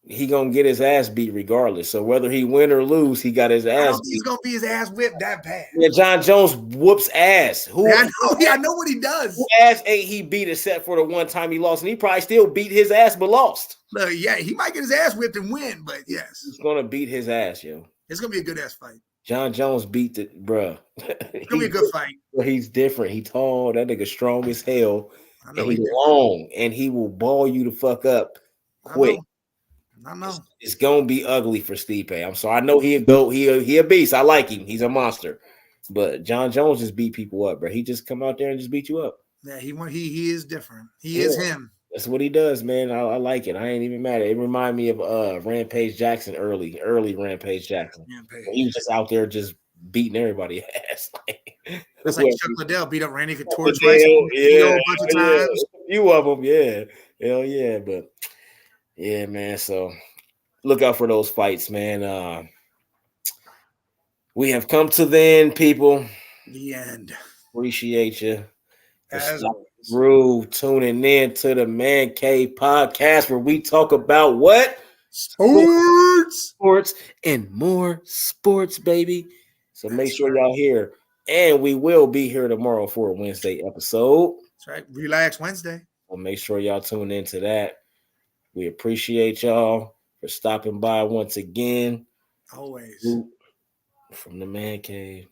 [SPEAKER 2] He gonna get his ass beat regardless. So whether he win or lose, he got his ass beat.
[SPEAKER 3] He's gonna be his ass whipped that bad.
[SPEAKER 2] Yeah, John Jones whoops ass.
[SPEAKER 3] I know what he does.
[SPEAKER 2] Who ass ain't he beat except for the one time he lost, and he probably still beat his ass but lost.
[SPEAKER 3] Yeah, he might get his ass whipped and win, but yes,
[SPEAKER 2] he's gonna beat his ass, yo.
[SPEAKER 3] It's gonna be a good ass fight.
[SPEAKER 2] John Jones beat the bruh.
[SPEAKER 3] It's gonna be a good fight.
[SPEAKER 2] He's different. He tall. That nigga strong as hell. And he's long, and he will ball you the fuck up quick.
[SPEAKER 3] I know.
[SPEAKER 2] It's gonna be ugly for Stipe. I'm sorry. I know he a beast. I like him. He's a monster. But John Jones just beat people up, bro. He just come out there and just beat you up.
[SPEAKER 3] Yeah, he is different. He is him.
[SPEAKER 2] That's what he does, man. I like it. I ain't even mad. It remind me of Rampage Jackson, early Rampage Jackson. He was just out there just beating everybody ass.
[SPEAKER 3] That's like Chuck Liddell beat up Randy Couture twice. A bunch of times.
[SPEAKER 2] A few of them, yeah. Hell yeah, but yeah, man. So look out for those fights, man. We have come to the end, people.
[SPEAKER 3] The end.
[SPEAKER 2] Appreciate you. Through tuning in to the Man Cave podcast, where we talk about what? Sports and more sports, baby. So make sure y'all here. And we will be here tomorrow for a Wednesday episode.
[SPEAKER 3] That's right. Relax Wednesday.
[SPEAKER 2] Well, make sure y'all tune into that. We appreciate y'all for stopping by once again.
[SPEAKER 3] Always.
[SPEAKER 2] From the Man Cave.